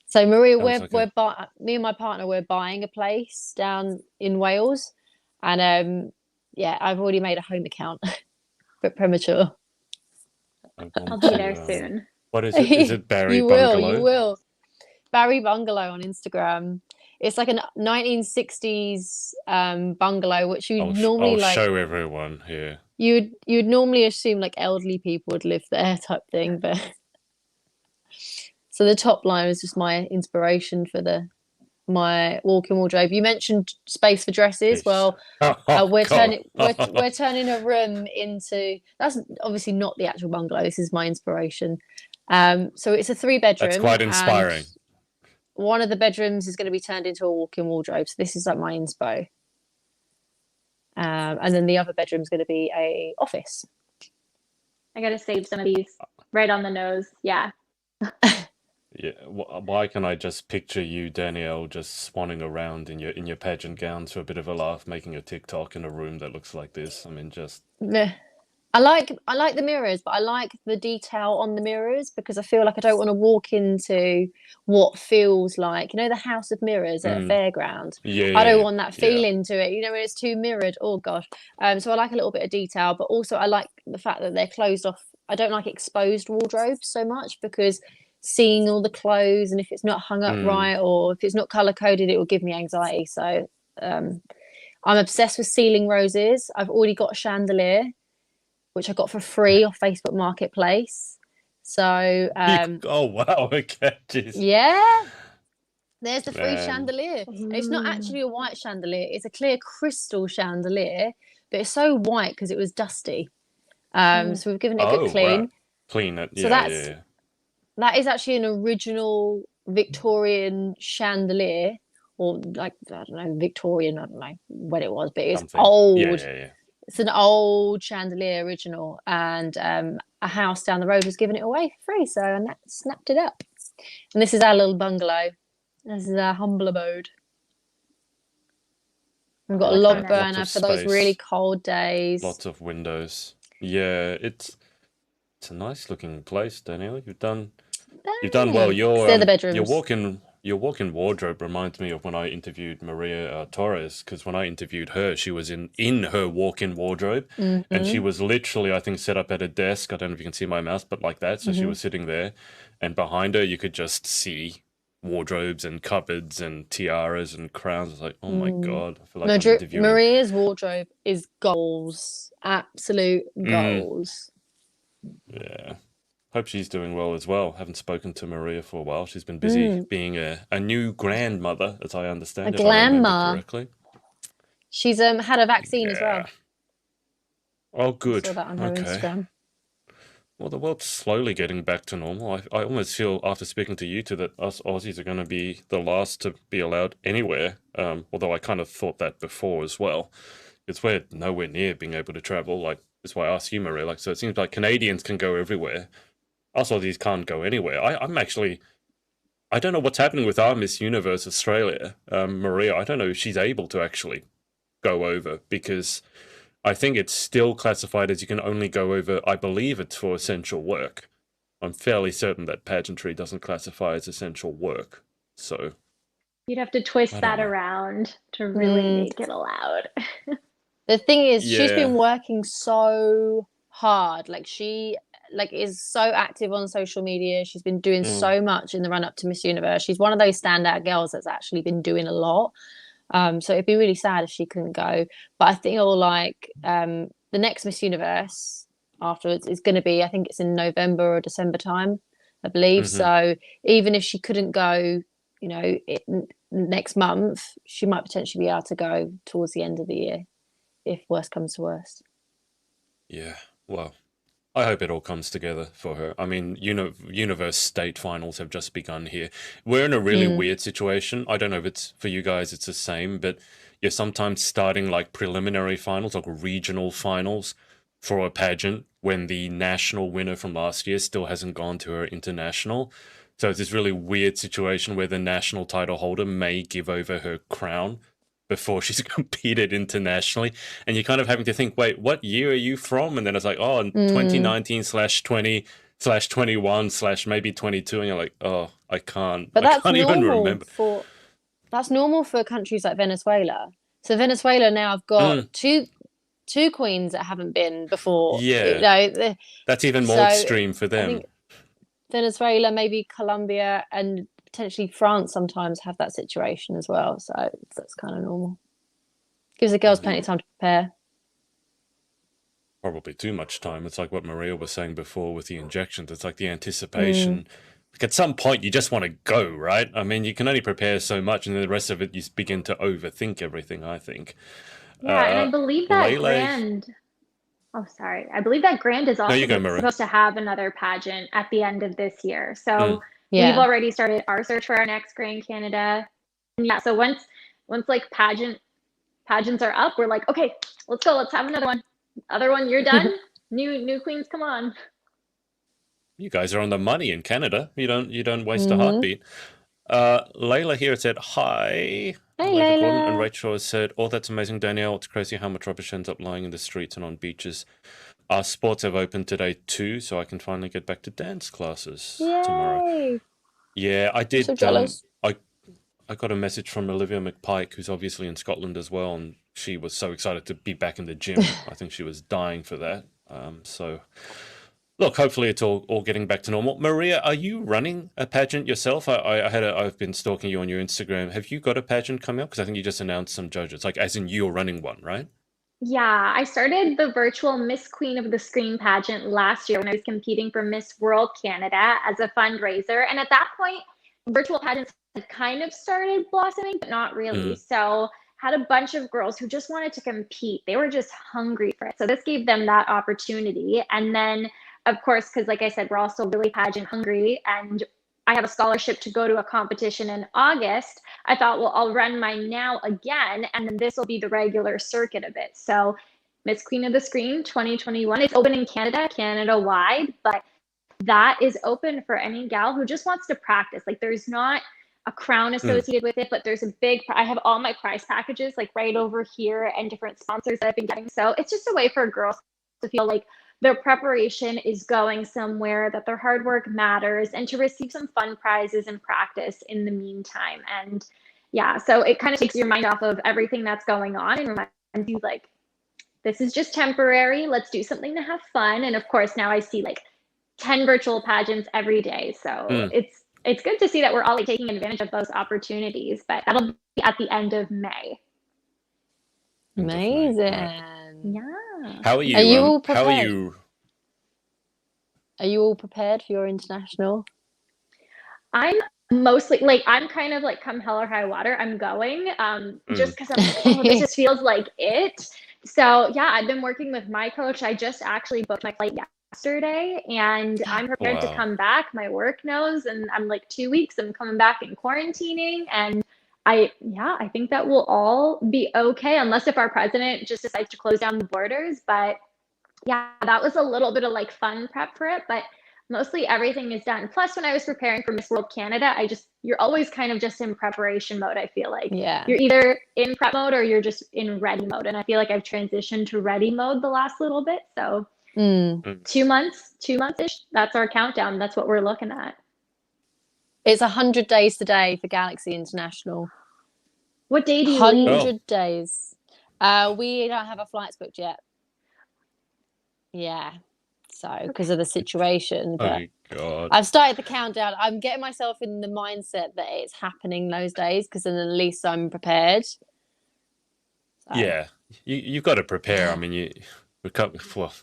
Speaker 3: So Maria, me and my partner, we're buying a place down in Wales, and yeah, I've already made a home account, but premature.
Speaker 2: I'll be there soon.
Speaker 1: What is it? Is it Barry
Speaker 3: You
Speaker 1: Bungalow?
Speaker 3: will. Barry Bungalow on Instagram. It's like a 1960s bungalow, which you normally
Speaker 1: I'll show everyone here.
Speaker 3: You'd normally assume like elderly people would live there type thing, but so the top line is just my inspiration for my walk-in wardrobe. You mentioned space for dresses. Well, we're turning a room into. That's obviously not the actual bungalow. This is my inspiration. So it's a 3-bedroom.
Speaker 1: That's quite inspiring.
Speaker 3: One of the bedrooms is going to be turned into a walk-in wardrobe. So this is like my inspo. And then the other bedroom is going to be a office.
Speaker 2: I got to save some of these right on the nose. Yeah.
Speaker 1: Yeah. Why can I just picture you, Danielle, just swanning around in your pageant gowns for a bit of a laugh, making a TikTok in a room that looks like this? I mean, just.
Speaker 3: I like the mirrors, but I like the detail on the mirrors because I feel like I don't want to walk into what feels like, the House of Mirrors at a fairground.
Speaker 1: Yeah,
Speaker 3: I don't want that feeling to it, when it's too mirrored. Oh gosh. So I like a little bit of detail, but also I like the fact that they're closed off. I don't like exposed wardrobes so much because seeing all the clothes and if it's not hung up right or if it's not color coded, it will give me anxiety. So I'm obsessed with ceiling roses. I've already got a chandelier, which I got for free off Facebook Marketplace. So
Speaker 1: oh wow, okay. Jeez.
Speaker 3: Yeah, there's the free chandelier. It's not actually a white chandelier, it's a clear crystal chandelier, but it's so white because it was dusty. So we've given it a good clean.
Speaker 1: Right. Clean it.
Speaker 3: So that is actually an original Victorian chandelier, or like, I don't know, Victorian, I don't know when it was, but it's old.
Speaker 1: Yeah.
Speaker 3: It's an old chandelier original, and a house down the road was giving it away for free, so I snapped it up. And this is our little bungalow. This is our humble abode. We've got a log burner for those really cold days.
Speaker 1: Lots of windows. Yeah, it's a nice looking place, Danielle. You've done well.
Speaker 3: They're the bedrooms.
Speaker 1: Your walk-in wardrobe reminds me of when I interviewed Maria Torres, because when I interviewed her, she was in her walk-in wardrobe, and she was literally, I think, set up at a desk. I don't know if you can see my mouse, but like that. So she was sitting there, and behind her, you could just see wardrobes and cupboards and tiaras and crowns. I was like, oh my God. I feel like I'm interviewing.
Speaker 3: Maria's wardrobe is goals. Absolute goals.
Speaker 1: Yeah. Hope she's doing well as well. Haven't spoken to Maria for a while. She's been busy being a new grandmother, as I understand.
Speaker 3: A grandma. Correctly. She's had a vaccine as well.
Speaker 1: Oh, good.
Speaker 3: I saw that on her Instagram.
Speaker 1: Well, the world's slowly getting back to normal. I almost feel, after speaking to you two, that us Aussies are going to be the last to be allowed anywhere. Although I kind of thought that before as well. It's we're nowhere near being able to travel. Like, that's why I asked you, Maria. Like, so it seems like Canadians can go everywhere. Us Aussies can't go anywhere. I'm actually, I don't know what's happening with our Miss Universe Australia, Maria. I don't know if she's able to actually go over, because I think it's still classified as you can only go over, I believe it's for essential work. I'm fairly certain that pageantry doesn't classify as essential work. So
Speaker 2: you'd have to twist that around to really make it allowed.
Speaker 3: The thing is, she's been working so hard. Like, she is so active on social media. She's been doing so much in the run up to Miss Universe. She's one of those standout girls that's actually been doing a lot. So it'd be really sad if she couldn't go. But I think the next Miss Universe afterwards is going to be, I think it's in November or December time, I believe. So even if she couldn't go, next month, she might potentially be able to go towards the end of the year, if worst comes to worst.
Speaker 1: Yeah, well, I hope it all comes together for her. I mean, universe state finals have just begun here. We're in a really weird situation. I don't know if it's for you guys, it's the same, but you're sometimes starting like preliminary finals, like regional finals for a pageant when the national winner from last year still hasn't gone to her international. So it's this really weird situation where the national title holder may give over her crown before she's competed internationally. And you're kind of having to think, wait, what year are you from? And then it's like, oh, 2019/20/21/ maybe 22. And you're like, oh, I can't.
Speaker 3: But
Speaker 1: I
Speaker 3: that's
Speaker 1: can't even
Speaker 3: normal
Speaker 1: remember.
Speaker 3: that's normal for countries like Venezuela. So Venezuela now have got two queens that haven't been before.
Speaker 1: Yeah. That's even more extreme for them.
Speaker 3: I think Venezuela, maybe Colombia, and potentially France sometimes have that situation as well. So that's kind of normal. Gives the girls plenty of time to prepare.
Speaker 1: Probably too much time. It's like what Maria was saying before with the injections. It's like the anticipation. Like at some point, you just want to go, right? I mean, you can only prepare so much, and then the rest of it, you begin to overthink everything, I think.
Speaker 2: Yeah, and I believe that Grand... Oh, sorry. I believe that Grand is also supposed to have another pageant at the end of this year. So we've already started our search for our next Grand Canada. And yeah, so once like pageants are up, we're like, okay, let's go. Let's have another one. Other one, you're done. New queens, come on.
Speaker 1: You guys are on the money in Canada. You don't waste a heartbeat. Layla here said hi.
Speaker 3: Hey, Layla.
Speaker 1: Gordon and Rachel has said, oh, that's amazing, Danielle. It's crazy how much rubbish ends up lying in the streets and on beaches. Our sports have opened today too, so I can finally get back to dance classes tomorrow. Yeah, I did.
Speaker 3: So jealous.
Speaker 1: I got a message from Olivia McPike, who's obviously in Scotland as well, and she was so excited to be back in the gym. I think she was dying for that. So, look, hopefully it's all getting back to normal. Maria, are you running a pageant yourself? I've been stalking you on your Instagram. Have you got a pageant coming up? Because I think you just announced some judges, like as in you're running one, right?
Speaker 2: Yeah, I started the virtual Miss Queen of the Screen pageant last year when I was competing for Miss World Canada as a fundraiser. And at that point, virtual pageants had kind of started blossoming, but not really. So had a bunch of girls who just wanted to compete. They were just hungry for it. So this gave them that opportunity. And then, of course, because like I said, we're also really pageant hungry, and I have a scholarship to go to a competition in August. I thought, well, I'll run mine now again, and then this will be the regular circuit of it. So Miss Queen of the Screen 2021, it's open in Canada-wide, but that is open for any gal who just wants to practice. Like there's not a crown associated with it, but there's I have all my prize packages like right over here and different sponsors that I've been getting. So it's just a way for girls to feel like their preparation is going somewhere, that their hard work matters, and to receive some fun prizes and practice in the meantime. And yeah, so it kind of takes your mind off of everything that's going on and reminds you like, this is just temporary. Let's do something to have fun. And of course, now I see like 10 virtual pageants every day. So it's good to see that we're all like taking advantage of those opportunities, but that'll be at the end of May.
Speaker 3: Amazing.
Speaker 2: Yeah.
Speaker 1: How are you?
Speaker 3: Are you all prepared? Are you all prepared for your international?
Speaker 2: I'm mostly like, I'm kind of like come hell or high water, I'm going just because I'm like, oh, this just feels like it. So yeah, I've been working with my coach. I just actually booked my flight yesterday, and I'm prepared to come back. My work knows, and I'm like 2 weeks, I'm coming back and quarantining, and I think that will all be okay, unless if our president just decides to close down the borders. But yeah, that was a little bit of like fun prep for it, but mostly everything is done. Plus, when I was preparing for Miss World Canada, you're always kind of just in preparation mode. I feel like you're either in prep mode or you're just in ready mode. And I feel like I've transitioned to ready mode the last little bit. So 2 months-ish, that's our countdown. That's what we're looking at.
Speaker 3: It's 100 days today for Galaxy International.
Speaker 2: What day do you
Speaker 3: 100 days. We don't have our flights booked yet. Yeah. So because of the situation. But
Speaker 1: God.
Speaker 3: I've started the countdown. I'm getting myself in the mindset that it's happening those days, because then at least I'm prepared. So.
Speaker 1: Yeah. You've got to prepare. I mean,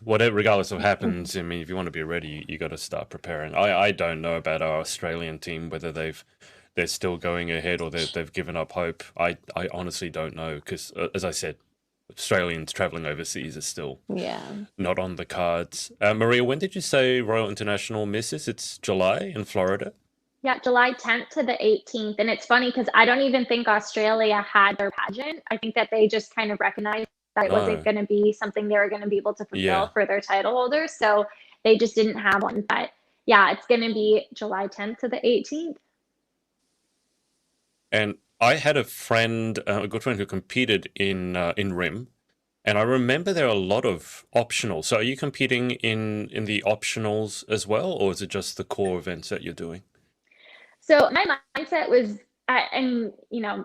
Speaker 1: whatever, regardless of what happens, I mean, if you want to be ready, you got to start preparing. I don't know about our Australian team, whether they're still going ahead or they've given up hope. I honestly don't know, because as I said, Australians traveling overseas is still
Speaker 3: Yeah.
Speaker 1: not on the cards. Maria, when did you say Royal International misses? It's July in Florida?
Speaker 2: Yeah, July 10th to the 18th. And it's funny because I don't even think Australia had their pageant. I think that they just kind of recognized that it wasn't
Speaker 1: No.
Speaker 2: going to be something they were going to be able to fulfill
Speaker 1: Yeah.
Speaker 2: for their title holders. So they just didn't have one. But yeah, it's going to be July 10th to the 18th.
Speaker 1: And I had a friend, a good friend who competed in RIM, and I remember there are a lot of optionals. So are you competing in the optionals as well, or is it just the core events that you're doing?
Speaker 2: So my mindset was, and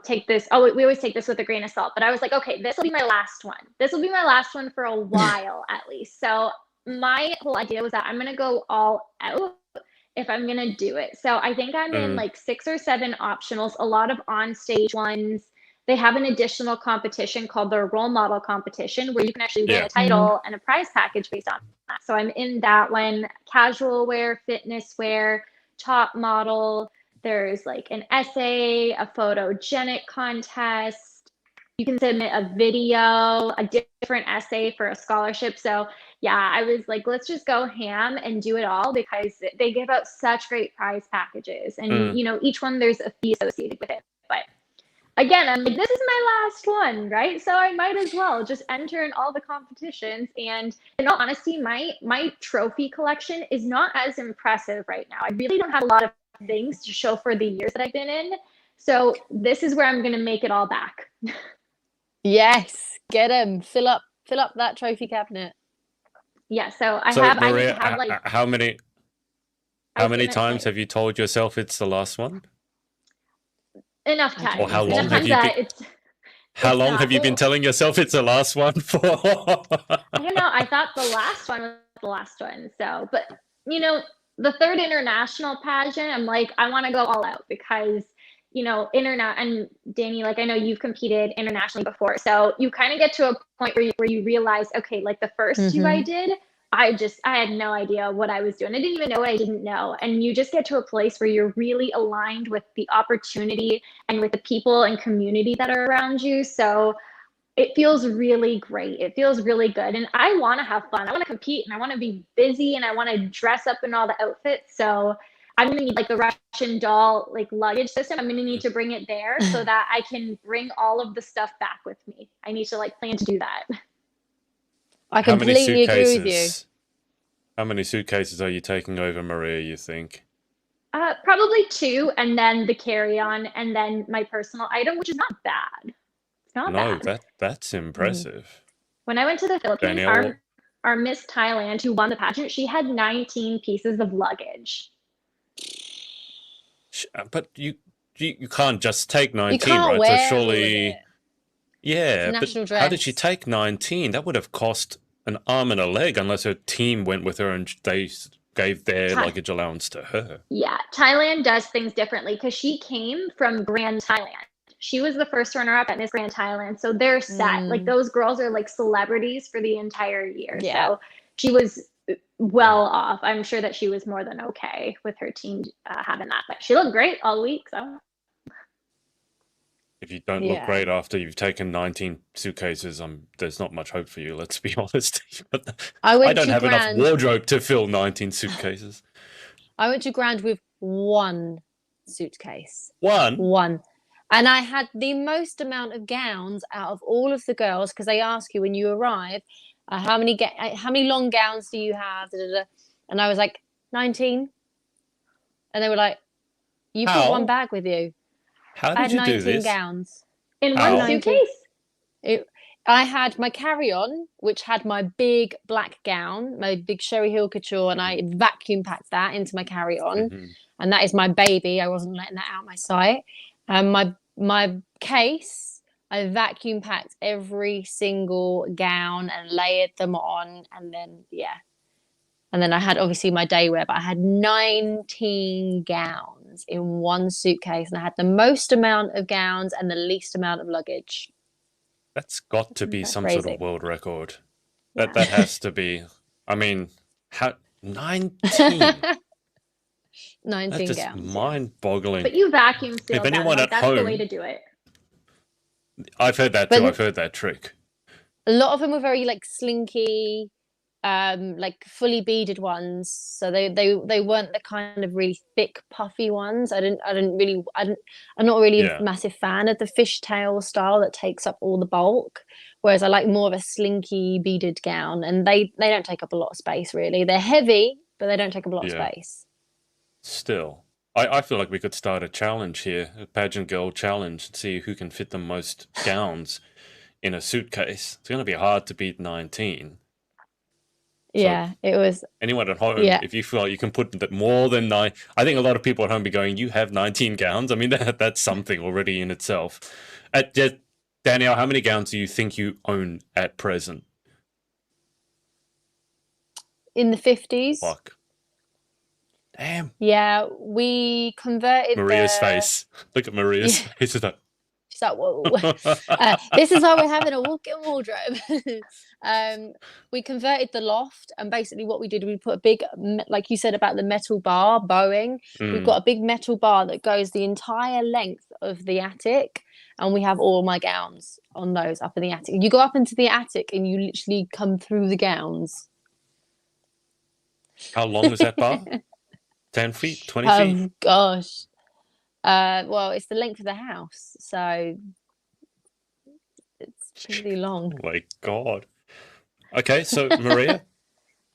Speaker 2: take this. Oh, we always take this with a grain of salt. But I was like, okay, this will be my last one. This will be my last one for a while at least. So my whole idea was that I'm gonna go all out if I'm gonna do it. So I think I'm in like 6 or 7 optionals, a lot of on-stage ones. They have an additional competition called the role model competition where you can actually win a title and a prize package based on that. So I'm in that one, casual wear, fitness wear, top model. There's like an essay, a photogenic contest. You can submit a video, a different essay for a scholarship. So yeah, I was like, let's just go ham and do it all because they give out such great prize packages. And, each one there's a fee associated with it. But again, I'm like, this is my last one, right? So I might as well just enter in all the competitions. And in all honesty, my trophy collection is not as impressive right now. I really don't have a lot of things to show for the years that I've been in. So this is where I'm going to make it all back.
Speaker 3: Yes, get them. Fill up that trophy cabinet.
Speaker 2: Yeah, so I
Speaker 1: Maria,
Speaker 2: need to have like
Speaker 1: how many times have you told yourself it's the last one?
Speaker 2: Enough time.
Speaker 1: Or how long
Speaker 2: have you been?
Speaker 1: How long have you been telling yourself it's the last one for?
Speaker 2: I don't know. I thought the last one was the last one. So, but the third international pageant, I'm like, I want to go all out because and Danny, like I know you've competed internationally before, so you kind of get to a point where you realize, okay, like the first 2 I did, I had no idea what I was doing. I didn't even know what I didn't know. And you just get to a place where you're really aligned with the opportunity and with the people and community that are around you. So it feels really great. It feels really good. And I want to have fun. I want to compete and I want to be busy and I want to dress up in all the outfits. So I'm going to need like the Russian doll, like luggage system. I'm going to need to bring it there so that I can bring all of the stuff back with me. I need to like plan to do that.
Speaker 3: I completely agree with you.
Speaker 1: How many suitcases are you taking over, Maria, you think?
Speaker 2: Probably 2 and then the carry-on and then my personal item, which is not bad. It's not bad.
Speaker 1: That's impressive.
Speaker 2: When I went to the Philippines,
Speaker 1: Danielle,
Speaker 2: our Miss Thailand who won the pageant, she had 19 pieces of luggage.
Speaker 1: but you can't just take 19,
Speaker 3: you can't
Speaker 1: right?
Speaker 3: Wear
Speaker 1: so surely, yeah. But
Speaker 3: dress.
Speaker 1: how did she take 19? That would have cost an arm and a leg unless her team went with her and they gave their luggage allowance to her.
Speaker 2: Yeah, Thailand does things differently because she came from Grand Thailand. She was the first runner-up at Miss Grand Thailand, so they're set. Like those girls are like celebrities for the entire year. Yeah. So she was well off. I'm sure that she was more than okay with her team having that, but she looked great all week. So
Speaker 1: if you don't look great after you've taken 19 suitcases, there's not much hope for you, let's be honest. I don't have enough wardrobe to fill 19 suitcases.
Speaker 3: I went to Grand with 1 suitcase.
Speaker 1: One.
Speaker 3: And I had the most amount of gowns out of all of the girls because they ask you when you arrive, how many long gowns do you have? And I was like, 19. And they were like, you brought 1 bag with you.
Speaker 1: How did you do this?
Speaker 3: I had 19 gowns.
Speaker 2: In 1 suitcase?
Speaker 3: I had my carry-on, which had my big black gown, my big Sherry Hill couture, and I vacuum packed that into my carry-on. And that is my baby. I wasn't letting that out my sight. My case, I vacuum packed every single gown and layered them on, and then I had obviously my day wear, but I had 19 gowns in 1 suitcase, and I had the most amount of gowns and the least amount of luggage.
Speaker 1: That's got to be some sort of world record. That has to be. I mean, 19.
Speaker 3: 19
Speaker 1: That's just
Speaker 3: gowns.
Speaker 1: mind-boggling.
Speaker 2: But you vacuum seal
Speaker 1: if anyone
Speaker 2: them.
Speaker 1: at
Speaker 2: That's
Speaker 1: home,
Speaker 2: the way to do it.
Speaker 1: I've heard that too. I've heard that trick.
Speaker 3: A lot of them were very like slinky, like fully beaded ones. So they weren't the kind of really thick, puffy ones. I'm not really a
Speaker 1: Yeah.
Speaker 3: massive fan of the fishtail style that takes up all the bulk. Whereas I like more of a slinky beaded gown, and they don't take up a lot of space really. They're heavy, but they don't take up a lot of
Speaker 1: Yeah.
Speaker 3: space.
Speaker 1: Still, I feel like we could start a challenge here, a pageant girl challenge, and see who can fit the most gowns in a suitcase. It's going to be hard to beat 19. So
Speaker 3: Yeah, it was.
Speaker 1: anyone at home,
Speaker 3: Yeah,
Speaker 1: if you feel like you can put that more than 9, I think a lot of people at home be going, "You have 19 gowns." I mean, that's something already in itself. Danielle, how many gowns do you think you own at present?
Speaker 3: in the 50s.
Speaker 1: Fuck. Damn.
Speaker 3: Yeah, we converted
Speaker 1: Maria's
Speaker 3: the.
Speaker 1: face. Look at Maria's
Speaker 3: Yeah.
Speaker 1: face. She's like,
Speaker 3: She's like, whoa. This is why we're having a walk-in wardrobe. We converted the loft, and basically what we did, we put a big, like you said about the metal bar bowing, we've got a big metal bar that goes the entire length of the attic, and we have all my gowns on those up in the attic. You go up into the attic and you literally come through the gowns.
Speaker 1: How long is that bar? 10 feet? 20 feet?
Speaker 3: Oh gosh. Well, it's the length of the house, so it's pretty long.
Speaker 1: Oh my God. Okay, so Maria,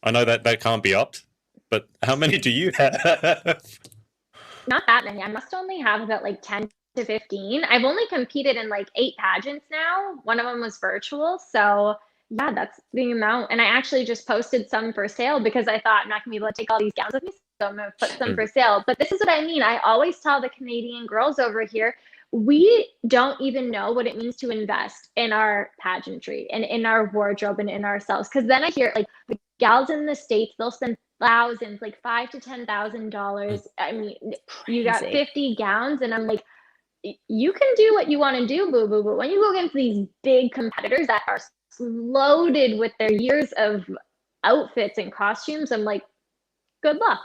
Speaker 1: I know that can't be upped, but how many do you have?
Speaker 2: Not that many. I must only have about like 10 to 15. I've only competed in like 8 pageants now. One of them was virtual. So yeah, that's the amount. And I actually just posted some for sale because I thought I'm not gonna be able to take all these gowns with me. So I'm gonna put some for sale. But this is what I mean. I always tell the Canadian girls over here, we don't even know what it means to invest in our pageantry and in our wardrobe and in ourselves. Because then I hear like the gals in the States, they'll spend thousands, like $5,000 to $10,000. I mean, you got
Speaker 3: Crazy.
Speaker 2: 50 gowns, and I'm like, you can do what you want to do, boo boo. But when you go against these big competitors that are loaded with their years of outfits and costumes, I'm like, good luck.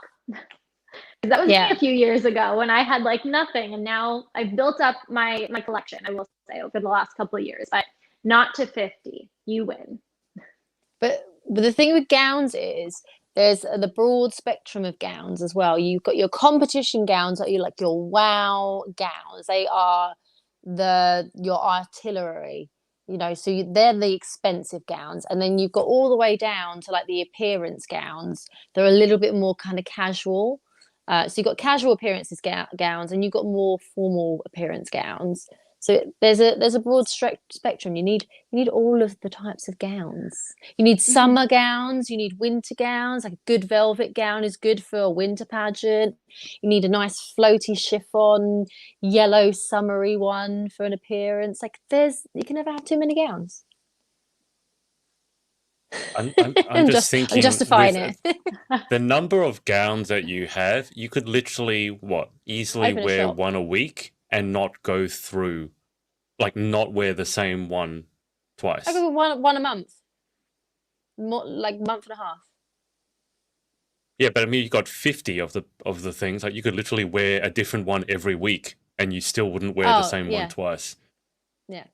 Speaker 2: That was me a few years ago when I had like nothing, and now I've built up my collection, I will say, over the last couple of years, but not to 50. You win.
Speaker 3: But the thing with gowns is there's the broad spectrum of gowns as well. You've got your competition gowns, that you like your wow gowns. They are your artillery, so they're the expensive gowns. And then you've got all the way down to like the appearance gowns. They're a little bit more kind of casual. So you've got casual appearances gowns, and you've got more formal appearance gowns. So there's a broad spectrum. You need all of the types of gowns. You need summer gowns. You need winter gowns. Like a good velvet gown is good for a winter pageant. You need a nice floaty chiffon, yellow summery one for an appearance. Like you can never have too many gowns.
Speaker 1: I'm just thinking,
Speaker 3: I'm justifying it.
Speaker 1: The number of gowns that you have, you could literally easily wear one a week and not go through, like not wear the same one twice.
Speaker 3: I go one a month, more like month and a half.
Speaker 1: Yeah, but I mean, you got 50 of the things. Like you could literally wear a different one every week, and you still wouldn't wear the same one twice.
Speaker 3: Yeah.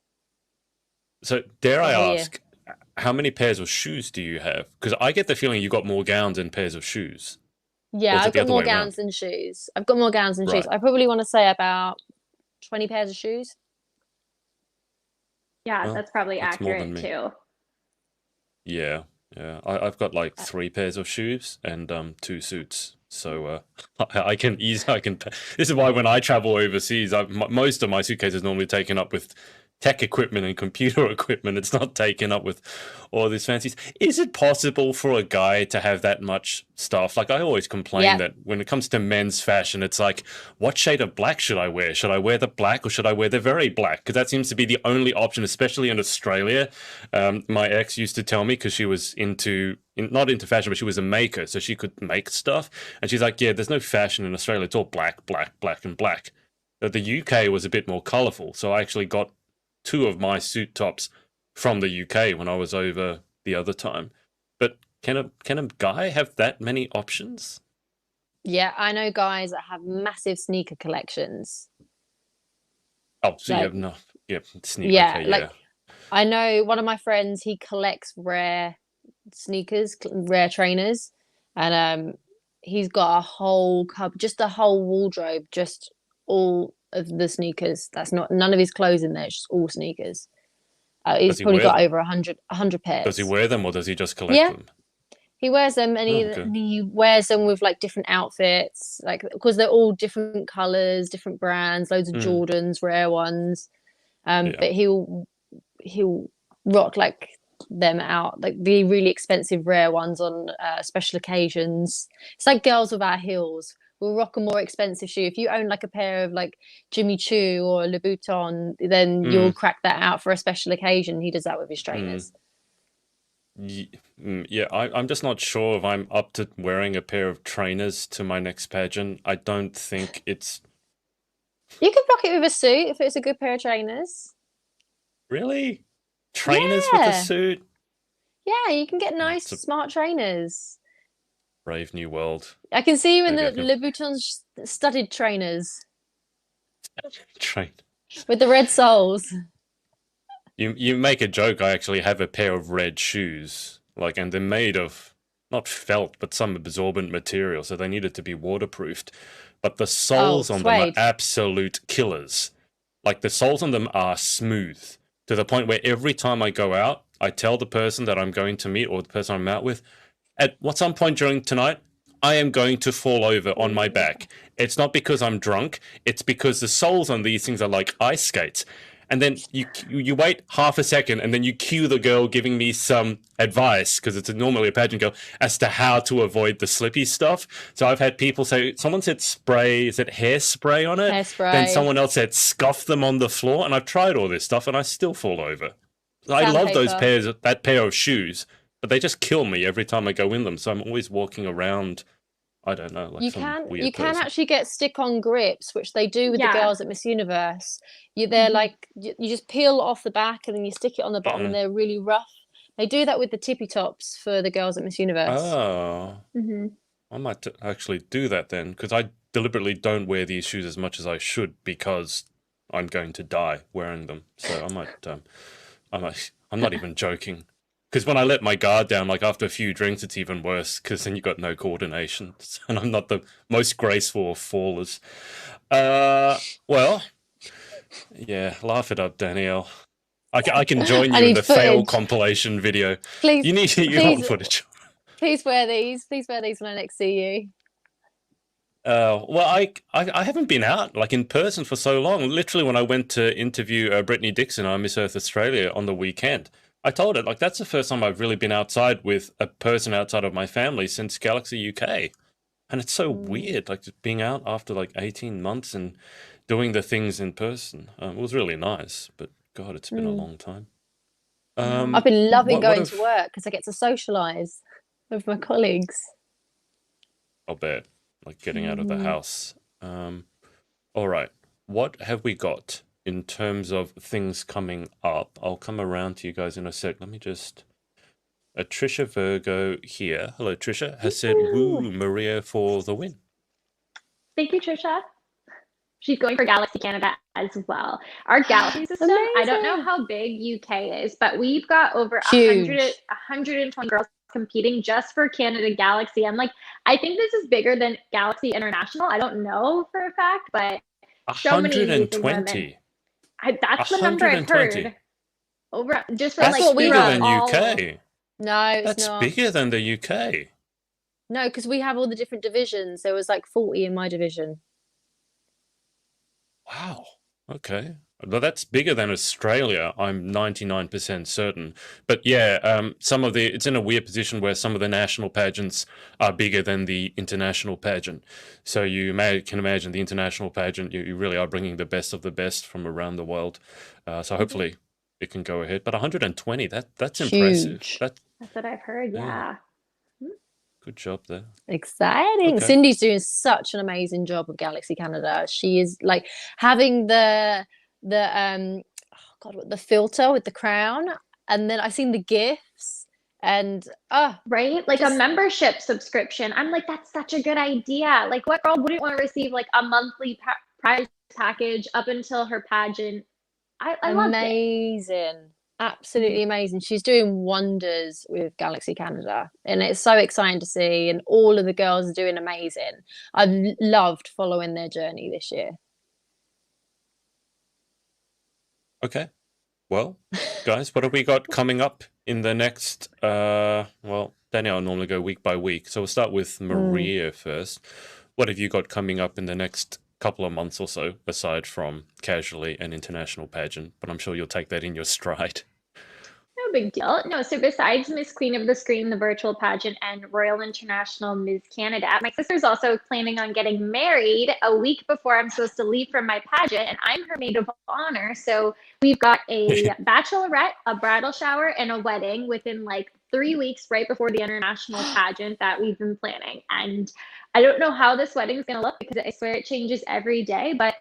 Speaker 1: So dare I ask, how many pairs of shoes do you have? Because I get the feeling you got more gowns than pairs of shoes.
Speaker 3: Yeah, I've got more gowns than shoes. I've got more gowns than shoes. I probably want to say about 20 pairs of shoes.
Speaker 2: Yeah, that's probably accurate too.
Speaker 1: Yeah. I've got like 3 pairs of shoes and 2 suits. So I can easily. This is why when I travel overseas, most of my suitcase is normally taken up with tech equipment and computer equipment. It's not taken up with all these fancies. Is it possible for a guy to have that much stuff? Like I always complain that when it comes to men's fashion, it's like, what shade of black should I wear? Should I wear the black or should I wear the very black? Because that seems to be the only option, especially in Australia. My ex used to tell me, because she was not into fashion, but she was a maker, so she could make stuff. And she's like, yeah, there's no fashion in Australia. It's all black, black, black, and black. But the UK was a bit more colourful. So I actually got 2 of my suit tops from the UK when I was over the other time. But can a guy have that many options?
Speaker 3: Yeah, I know guys that have massive sneaker collections.
Speaker 1: Oh, so you have sneaker.
Speaker 3: I know one of my friends, he collects rare sneakers, rare trainers, and he's got a whole just a whole wardrobe, just all of the sneakers. That's not none of his clothes in there, it's just all sneakers.
Speaker 1: Does
Speaker 3: He's
Speaker 1: he
Speaker 3: probably
Speaker 1: wear
Speaker 3: got
Speaker 1: them?
Speaker 3: over 100
Speaker 1: Does he
Speaker 3: pairs.
Speaker 1: wear them or does he just collect
Speaker 3: Yeah,
Speaker 1: them?
Speaker 3: he wears them, and
Speaker 1: Oh,
Speaker 3: he
Speaker 1: okay.
Speaker 3: and he wears them with like different outfits, like because they're all different colors, different brands, loads of
Speaker 1: Mm,
Speaker 3: Jordans, rare ones.
Speaker 1: yeah.
Speaker 3: But he'll rock like them out, like the really expensive rare ones on special occasions. It's like girls without heels will rock a more expensive shoe. If you own like a pair of like Jimmy Choo or a Louboutin, then you'll
Speaker 1: Mm,
Speaker 3: crack that out for a special occasion. He does that with his
Speaker 1: mm.
Speaker 3: trainers.
Speaker 1: Yeah, I'm just not sure if I'm up to wearing a pair of trainers to my next pageant. I don't think it's
Speaker 3: You could rock it with a suit if it's a good pair of trainers.
Speaker 1: really trainers with a
Speaker 3: Yeah,
Speaker 1: suit.
Speaker 3: yeah, you can get nice,
Speaker 1: It's a
Speaker 3: smart trainers.
Speaker 1: brave new world.
Speaker 3: I can see you in
Speaker 1: Maybe I
Speaker 3: the
Speaker 1: can
Speaker 3: Louboutin studded trainers
Speaker 1: train.
Speaker 3: with the red soles.
Speaker 1: You make a joke. I actually have a pair of red shoes, like, and they're made of not felt, but some absorbent material, so they needed to be waterproofed. But the
Speaker 3: Oh,
Speaker 1: soles on them are
Speaker 3: suede.
Speaker 1: absolute killers. Like the soles on them are smooth to the point where every time I go out, I tell the person that I'm going to meet or the person I'm out with, at some point during tonight, I am going to fall over on my back. It's not because I'm drunk. It's because the soles on these things are like ice skates. And then you wait half a second, and then you cue the girl giving me some advice because it's normally a pageant girl as to how to avoid the slippy stuff. So I've had people say, someone said spray, is it hairspray on it? Then
Speaker 3: Hairspray,
Speaker 1: someone else said scuff them on the floor, and I've tried all this stuff, and I still fall over. I love those
Speaker 3: sandpaper.
Speaker 1: that pair of shoes, but they just kill me every time I go in them. So I'm always walking around, I don't know, like
Speaker 3: You
Speaker 1: some
Speaker 3: can
Speaker 1: weird person.
Speaker 3: actually get stick-on grips, which they do with the
Speaker 2: Yeah.
Speaker 3: girls at Miss Universe. They're
Speaker 2: Mhm.
Speaker 3: like you just peel off the back and then you stick it on the bottom, and they're really rough. They do that with the tippy tops for the girls at Miss Universe.
Speaker 1: Oh,
Speaker 2: Mhm.
Speaker 1: I might actually do that then, because I deliberately don't wear these shoes as much as I should because I'm going to die wearing them. So I might, I'm not even joking. Because when I let my guard down, like after a few drinks, it's even worse because then you got no coordination, and I'm not the most graceful of fallers. Well, yeah, laugh it up, Danielle. I can join
Speaker 3: I
Speaker 1: you in
Speaker 3: need
Speaker 1: the fail
Speaker 3: footage.
Speaker 1: compilation video.
Speaker 3: Please,
Speaker 1: You want
Speaker 3: please,
Speaker 1: footage.
Speaker 3: please wear these. Please wear these when I next see you.
Speaker 1: Well, I haven't been out like in person for so long. Literally, when I went to interview Brittany Dixon on Miss Earth Australia on the weekend, I told her like that's the first time I've really been outside with a person outside of my family since Galaxy UK, and it's so weird, like just being out after like 18 months and doing the things in person. It was really nice, but God, it's been a long time.
Speaker 3: I've been loving
Speaker 1: what
Speaker 3: going
Speaker 1: if
Speaker 3: to work because I get to socialise with my colleagues.
Speaker 1: I'll bet like getting out of the house. All right. What have we got in terms of things coming up? I'll come around to you guys in a sec. Let me just. Trisha Virgo here. Hello, Trisha. Has said, woo, Maria for the win.
Speaker 2: Thank you, Trisha. She's going for Galaxy Canada as well. Our Galaxy system, I don't know
Speaker 3: Amazing.
Speaker 2: how big UK is, but we've got over
Speaker 3: Huge.
Speaker 2: 120 girls competing just for Canada Galaxy. I'm like, I think this is bigger than Galaxy International. I don't know for a fact, but so many amazing women.
Speaker 1: 120.
Speaker 2: That's the number I've
Speaker 1: 120.
Speaker 2: heard. Over just for
Speaker 1: That's
Speaker 2: like
Speaker 3: we
Speaker 1: bigger
Speaker 3: have
Speaker 1: than
Speaker 3: all-
Speaker 1: UK.
Speaker 3: No, it's
Speaker 1: That's
Speaker 3: not.
Speaker 1: bigger than the UK.
Speaker 3: No, because we have all the different divisions. There was like 40 in my division.
Speaker 1: Wow. Okay. Well, that's bigger than Australia. I'm 99% certain. But yeah, it's in a weird position where some of the national pageants are bigger than the international pageant. So you can imagine the international pageant, you really are bringing the best of the best from around the world. So hopefully it can go ahead. But 120, that's impressive.
Speaker 3: Huge.
Speaker 2: That's what I've heard. Yeah.
Speaker 1: Good job there.
Speaker 3: Exciting.
Speaker 1: Okay.
Speaker 3: Cindy's doing such an amazing job with Galaxy Canada. She is like having the the filter with the crown, and then I've seen the gifts and
Speaker 2: right, like a membership subscription. I'm like, that's such a good idea. Like, what girl wouldn't want to receive like a monthly prize package up until her pageant? I love it.
Speaker 3: amazing. Absolutely amazing. She's doing wonders with Galaxy Canada, and it's so exciting to see. And all of the girls are doing amazing. I've loved following their journey this year.
Speaker 1: Okay. Well, guys, what have we got coming up in the next? Well, Danielle normally go week by week, so we'll start with Maria first. What have you got coming up in the next couple of months or so, aside from casually an international pageant? But I'm sure you'll take that in your stride.
Speaker 2: No big deal. No, so besides Miss Queen of the Screen, the virtual pageant, and Royal International Miss Canada, my sister's also planning on getting married a week before I'm supposed to leave for my pageant, and I'm her maid of honor. So we've got a bachelorette, a bridal shower, and a wedding within like 3 weeks right before the international pageant that we've been planning. And I don't know how this wedding's going to look because I swear it changes every day, but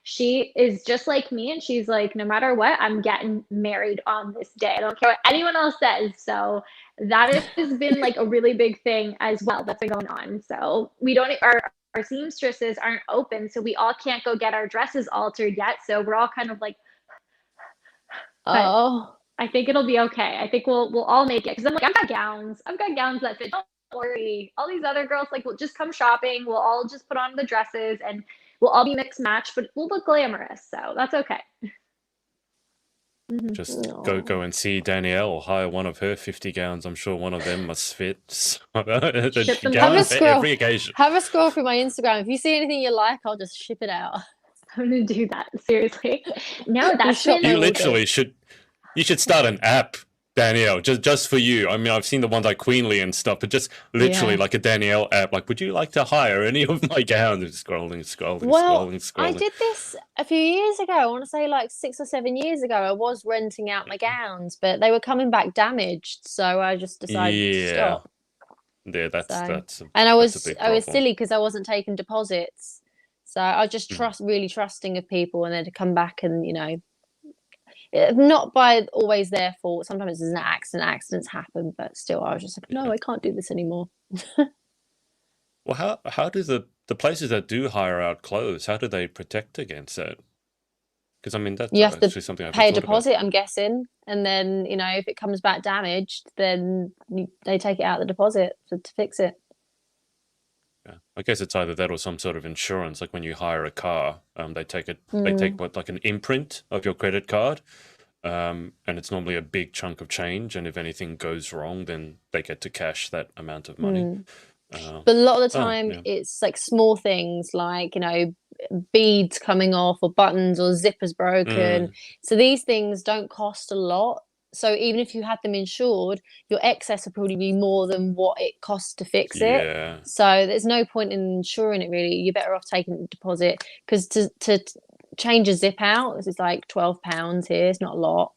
Speaker 2: she is just like me, and she's like, no matter what, I'm getting married on this day. I don't care what anyone else says. So that has been like a really big thing as well that's been going on. So we don't, our seamstresses aren't open, so we all can't go get our dresses altered yet. So we're all kind of like,
Speaker 3: Oh,
Speaker 2: I think it'll be okay. I think we'll all make it, because I'm like, I've got gowns that fit. Don't worry. All these other girls, like, we'll just come shopping. We'll all just put on the dresses, and we'll all be mixed match, but we'll look glamorous, so that's okay.
Speaker 1: Just go and see Danielle, hire one of her 50 gowns. I'm sure one of them must fit.
Speaker 2: Ship them
Speaker 3: have a
Speaker 2: down.
Speaker 3: scroll.
Speaker 1: Every occasion.
Speaker 3: Have a scroll through my Instagram. If you see anything you like, I'll just ship it out.
Speaker 2: I'm gonna do that, seriously. No, that's
Speaker 3: shop
Speaker 2: been
Speaker 1: You literally should. You should start an app, Danielle, just for you. I mean, I've seen the ones like Queenly and stuff, but just literally like a Danielle app. Like, would you like to hire any of my gowns? Just scrolling.
Speaker 3: I did this a few years ago. I want to say like 6 or 7 years ago. I was renting out my gowns, but they were coming back damaged, so I just decided to stop.
Speaker 1: Yeah, that's
Speaker 3: and I was
Speaker 1: problem.
Speaker 3: silly because I wasn't taking deposits, so I was just really trusting of people, and then to come back and not by always their fault. Sometimes it's an accident. Accidents happen, but still, I was just like, no, I can't do this anymore.
Speaker 1: Well, how do the places that do hire out clothes, how do they protect against that? Because I mean, that's
Speaker 3: you have to
Speaker 1: something I've
Speaker 3: pay a
Speaker 1: thought
Speaker 3: deposit,
Speaker 1: about.
Speaker 3: I'm guessing, and then if it comes back damaged, then they take it out of the deposit to fix it.
Speaker 1: Yeah, I guess it's either that or some sort of insurance. Like when you hire a car, they take like an imprint of your credit card, and it's normally a big chunk of change. And if anything goes wrong, then they get to cash that amount of money.
Speaker 3: But a lot of the time, it's like small things like beads coming off, or buttons, or zippers broken. So these things don't cost a lot. So even if you had them insured, your excess would probably be more than what it costs to fix it. So there's no point in insuring it, really. You're better off taking the deposit, because to change a zip out, this is like £12 here. It's not a lot.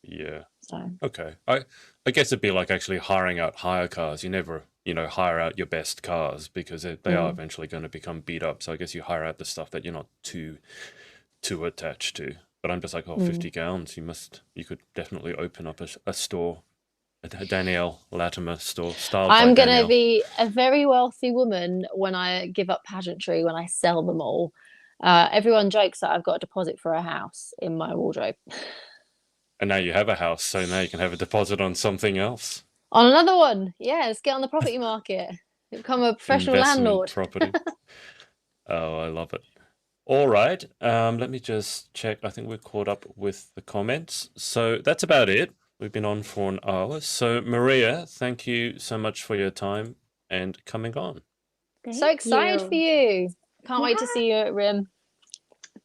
Speaker 1: Yeah.
Speaker 3: So
Speaker 1: okay, I guess it'd be like actually hiring out hire cars. You never hire out your best cars, because they are eventually going to become beat up. So I guess you hire out the stuff that you're not too attached to. But I'm just like, 50 gowns. You could definitely open up a store, a Danielle Latimer store.
Speaker 3: I'm going to be a very wealthy woman when I give up pageantry, when I sell them all. Everyone jokes that I've got a deposit for a house in my wardrobe.
Speaker 1: And now you have a house, so now you can have a deposit on something else.
Speaker 3: On another one. Yeah, let's get on the property market. Become a professional landlord.
Speaker 1: Property. Oh, I love it. All right, let me just check. I think we're caught up with the comments. So that's about it. We've been on for an hour. So Maria, thank you so much for your time and coming on.
Speaker 3: So excited for you. Can't wait to see you at RIM.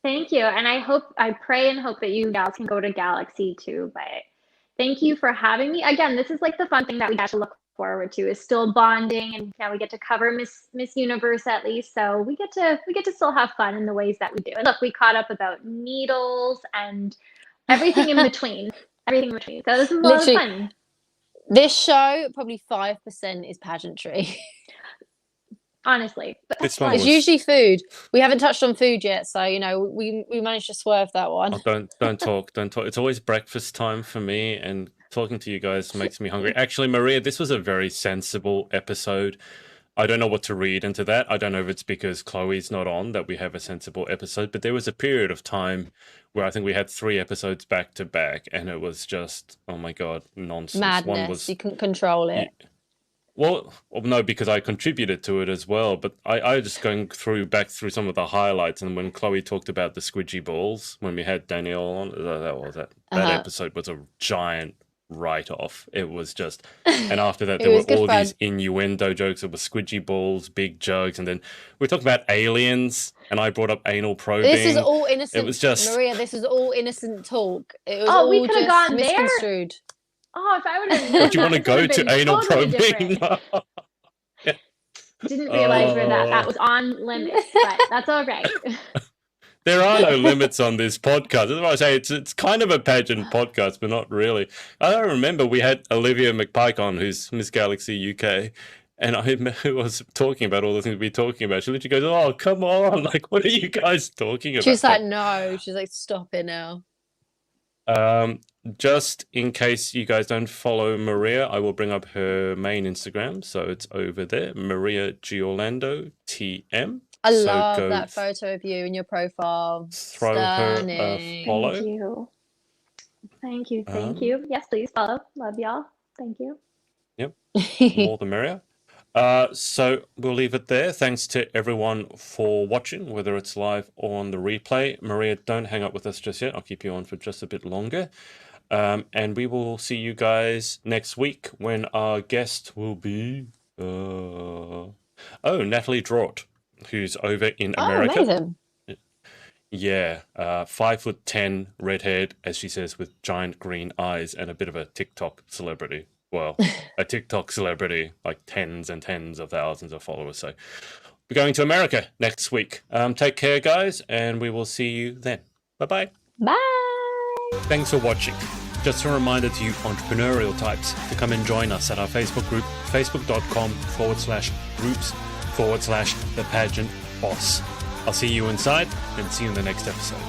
Speaker 2: Thank you. And I pray and hope that you gals can go to Galaxy too. But thank you for having me. Again, this is like the fun thing that we get to look forward to, is still bonding, and now we get to cover Miss Universe at least. So we get to still have fun in the ways that we do. And look, we caught up about needles and everything in between. Everything in between. So this is a lot of fun.
Speaker 3: This show, probably 5% is pageantry.
Speaker 2: Honestly,
Speaker 3: it's usually food. We haven't touched on food yet, so we managed to swerve that one.
Speaker 1: Oh, don't talk. It's always breakfast time for me, and talking to you guys makes me hungry. Actually, Maria, this was a very sensible episode. I don't know what to read into that. I don't know if it's because Chloe's not on that we have a sensible episode, but there was a period of time where I think we had 3 episodes back to back, and it was just, oh my God, nonsense.
Speaker 3: Madness.
Speaker 1: One was,
Speaker 3: you couldn't control it.
Speaker 1: well, no, because I contributed to it as well. But I was just going back through some of the highlights, and when Chloe talked about the squidgy balls, when we had Danielle on, that episode was a giant write-off. It was just, and after that there were all these innuendo jokes. It was squidgy balls, big jokes, and then we talked about aliens, and I brought up anal probing.
Speaker 3: This is all innocent.
Speaker 1: It was just
Speaker 3: Maria. This is all innocent talk. It was all
Speaker 2: we could have gone
Speaker 3: misconstrued.
Speaker 2: there. Oh, if I would have known.
Speaker 1: Would you want to go to anal
Speaker 2: totally
Speaker 1: probing?
Speaker 2: Didn't realize that was on limits, but that's all right.
Speaker 1: There are no limits on this podcast. That's why I say it's kind of a pageant podcast, but not really. I remember we had Olivia McPike on, who's Miss Galaxy UK, and I was talking about all the things we're talking about. She literally goes, "Oh, come on! Like, what are you guys talking about?"
Speaker 3: She's like, "No." She's like, "Stop it now."
Speaker 1: Just in case you guys don't follow Maria, I will bring up her main Instagram, so it's over there, Maria Giorlando TM.
Speaker 3: I love that photo of you in your profile.
Speaker 1: Throw her a follow.
Speaker 2: Thank you. Yes, please follow. Love y'all. Thank you.
Speaker 1: Yep. More the merrier. So we'll leave it there. Thanks to everyone for watching, whether it's live or on the replay. Maria, don't hang up with us just yet. I'll keep you on for just a bit longer. And we will see you guys next week when our guest will be Natalie Draught, who's over in America.
Speaker 3: Amazing.
Speaker 1: Yeah, 5'10", red-haired, as she says, with giant green eyes, and a bit of a TikTok celebrity. Well, a TikTok celebrity, like tens and tens of thousands of followers. So we're going to America next week. Take care, guys, and we will see you then. Bye-bye.
Speaker 2: Bye.
Speaker 1: Thanks for watching. Just a reminder to you entrepreneurial types to come and join us at our Facebook group, facebook.com/groups/The Pageant Boss. I'll see you inside and see you in the next episode.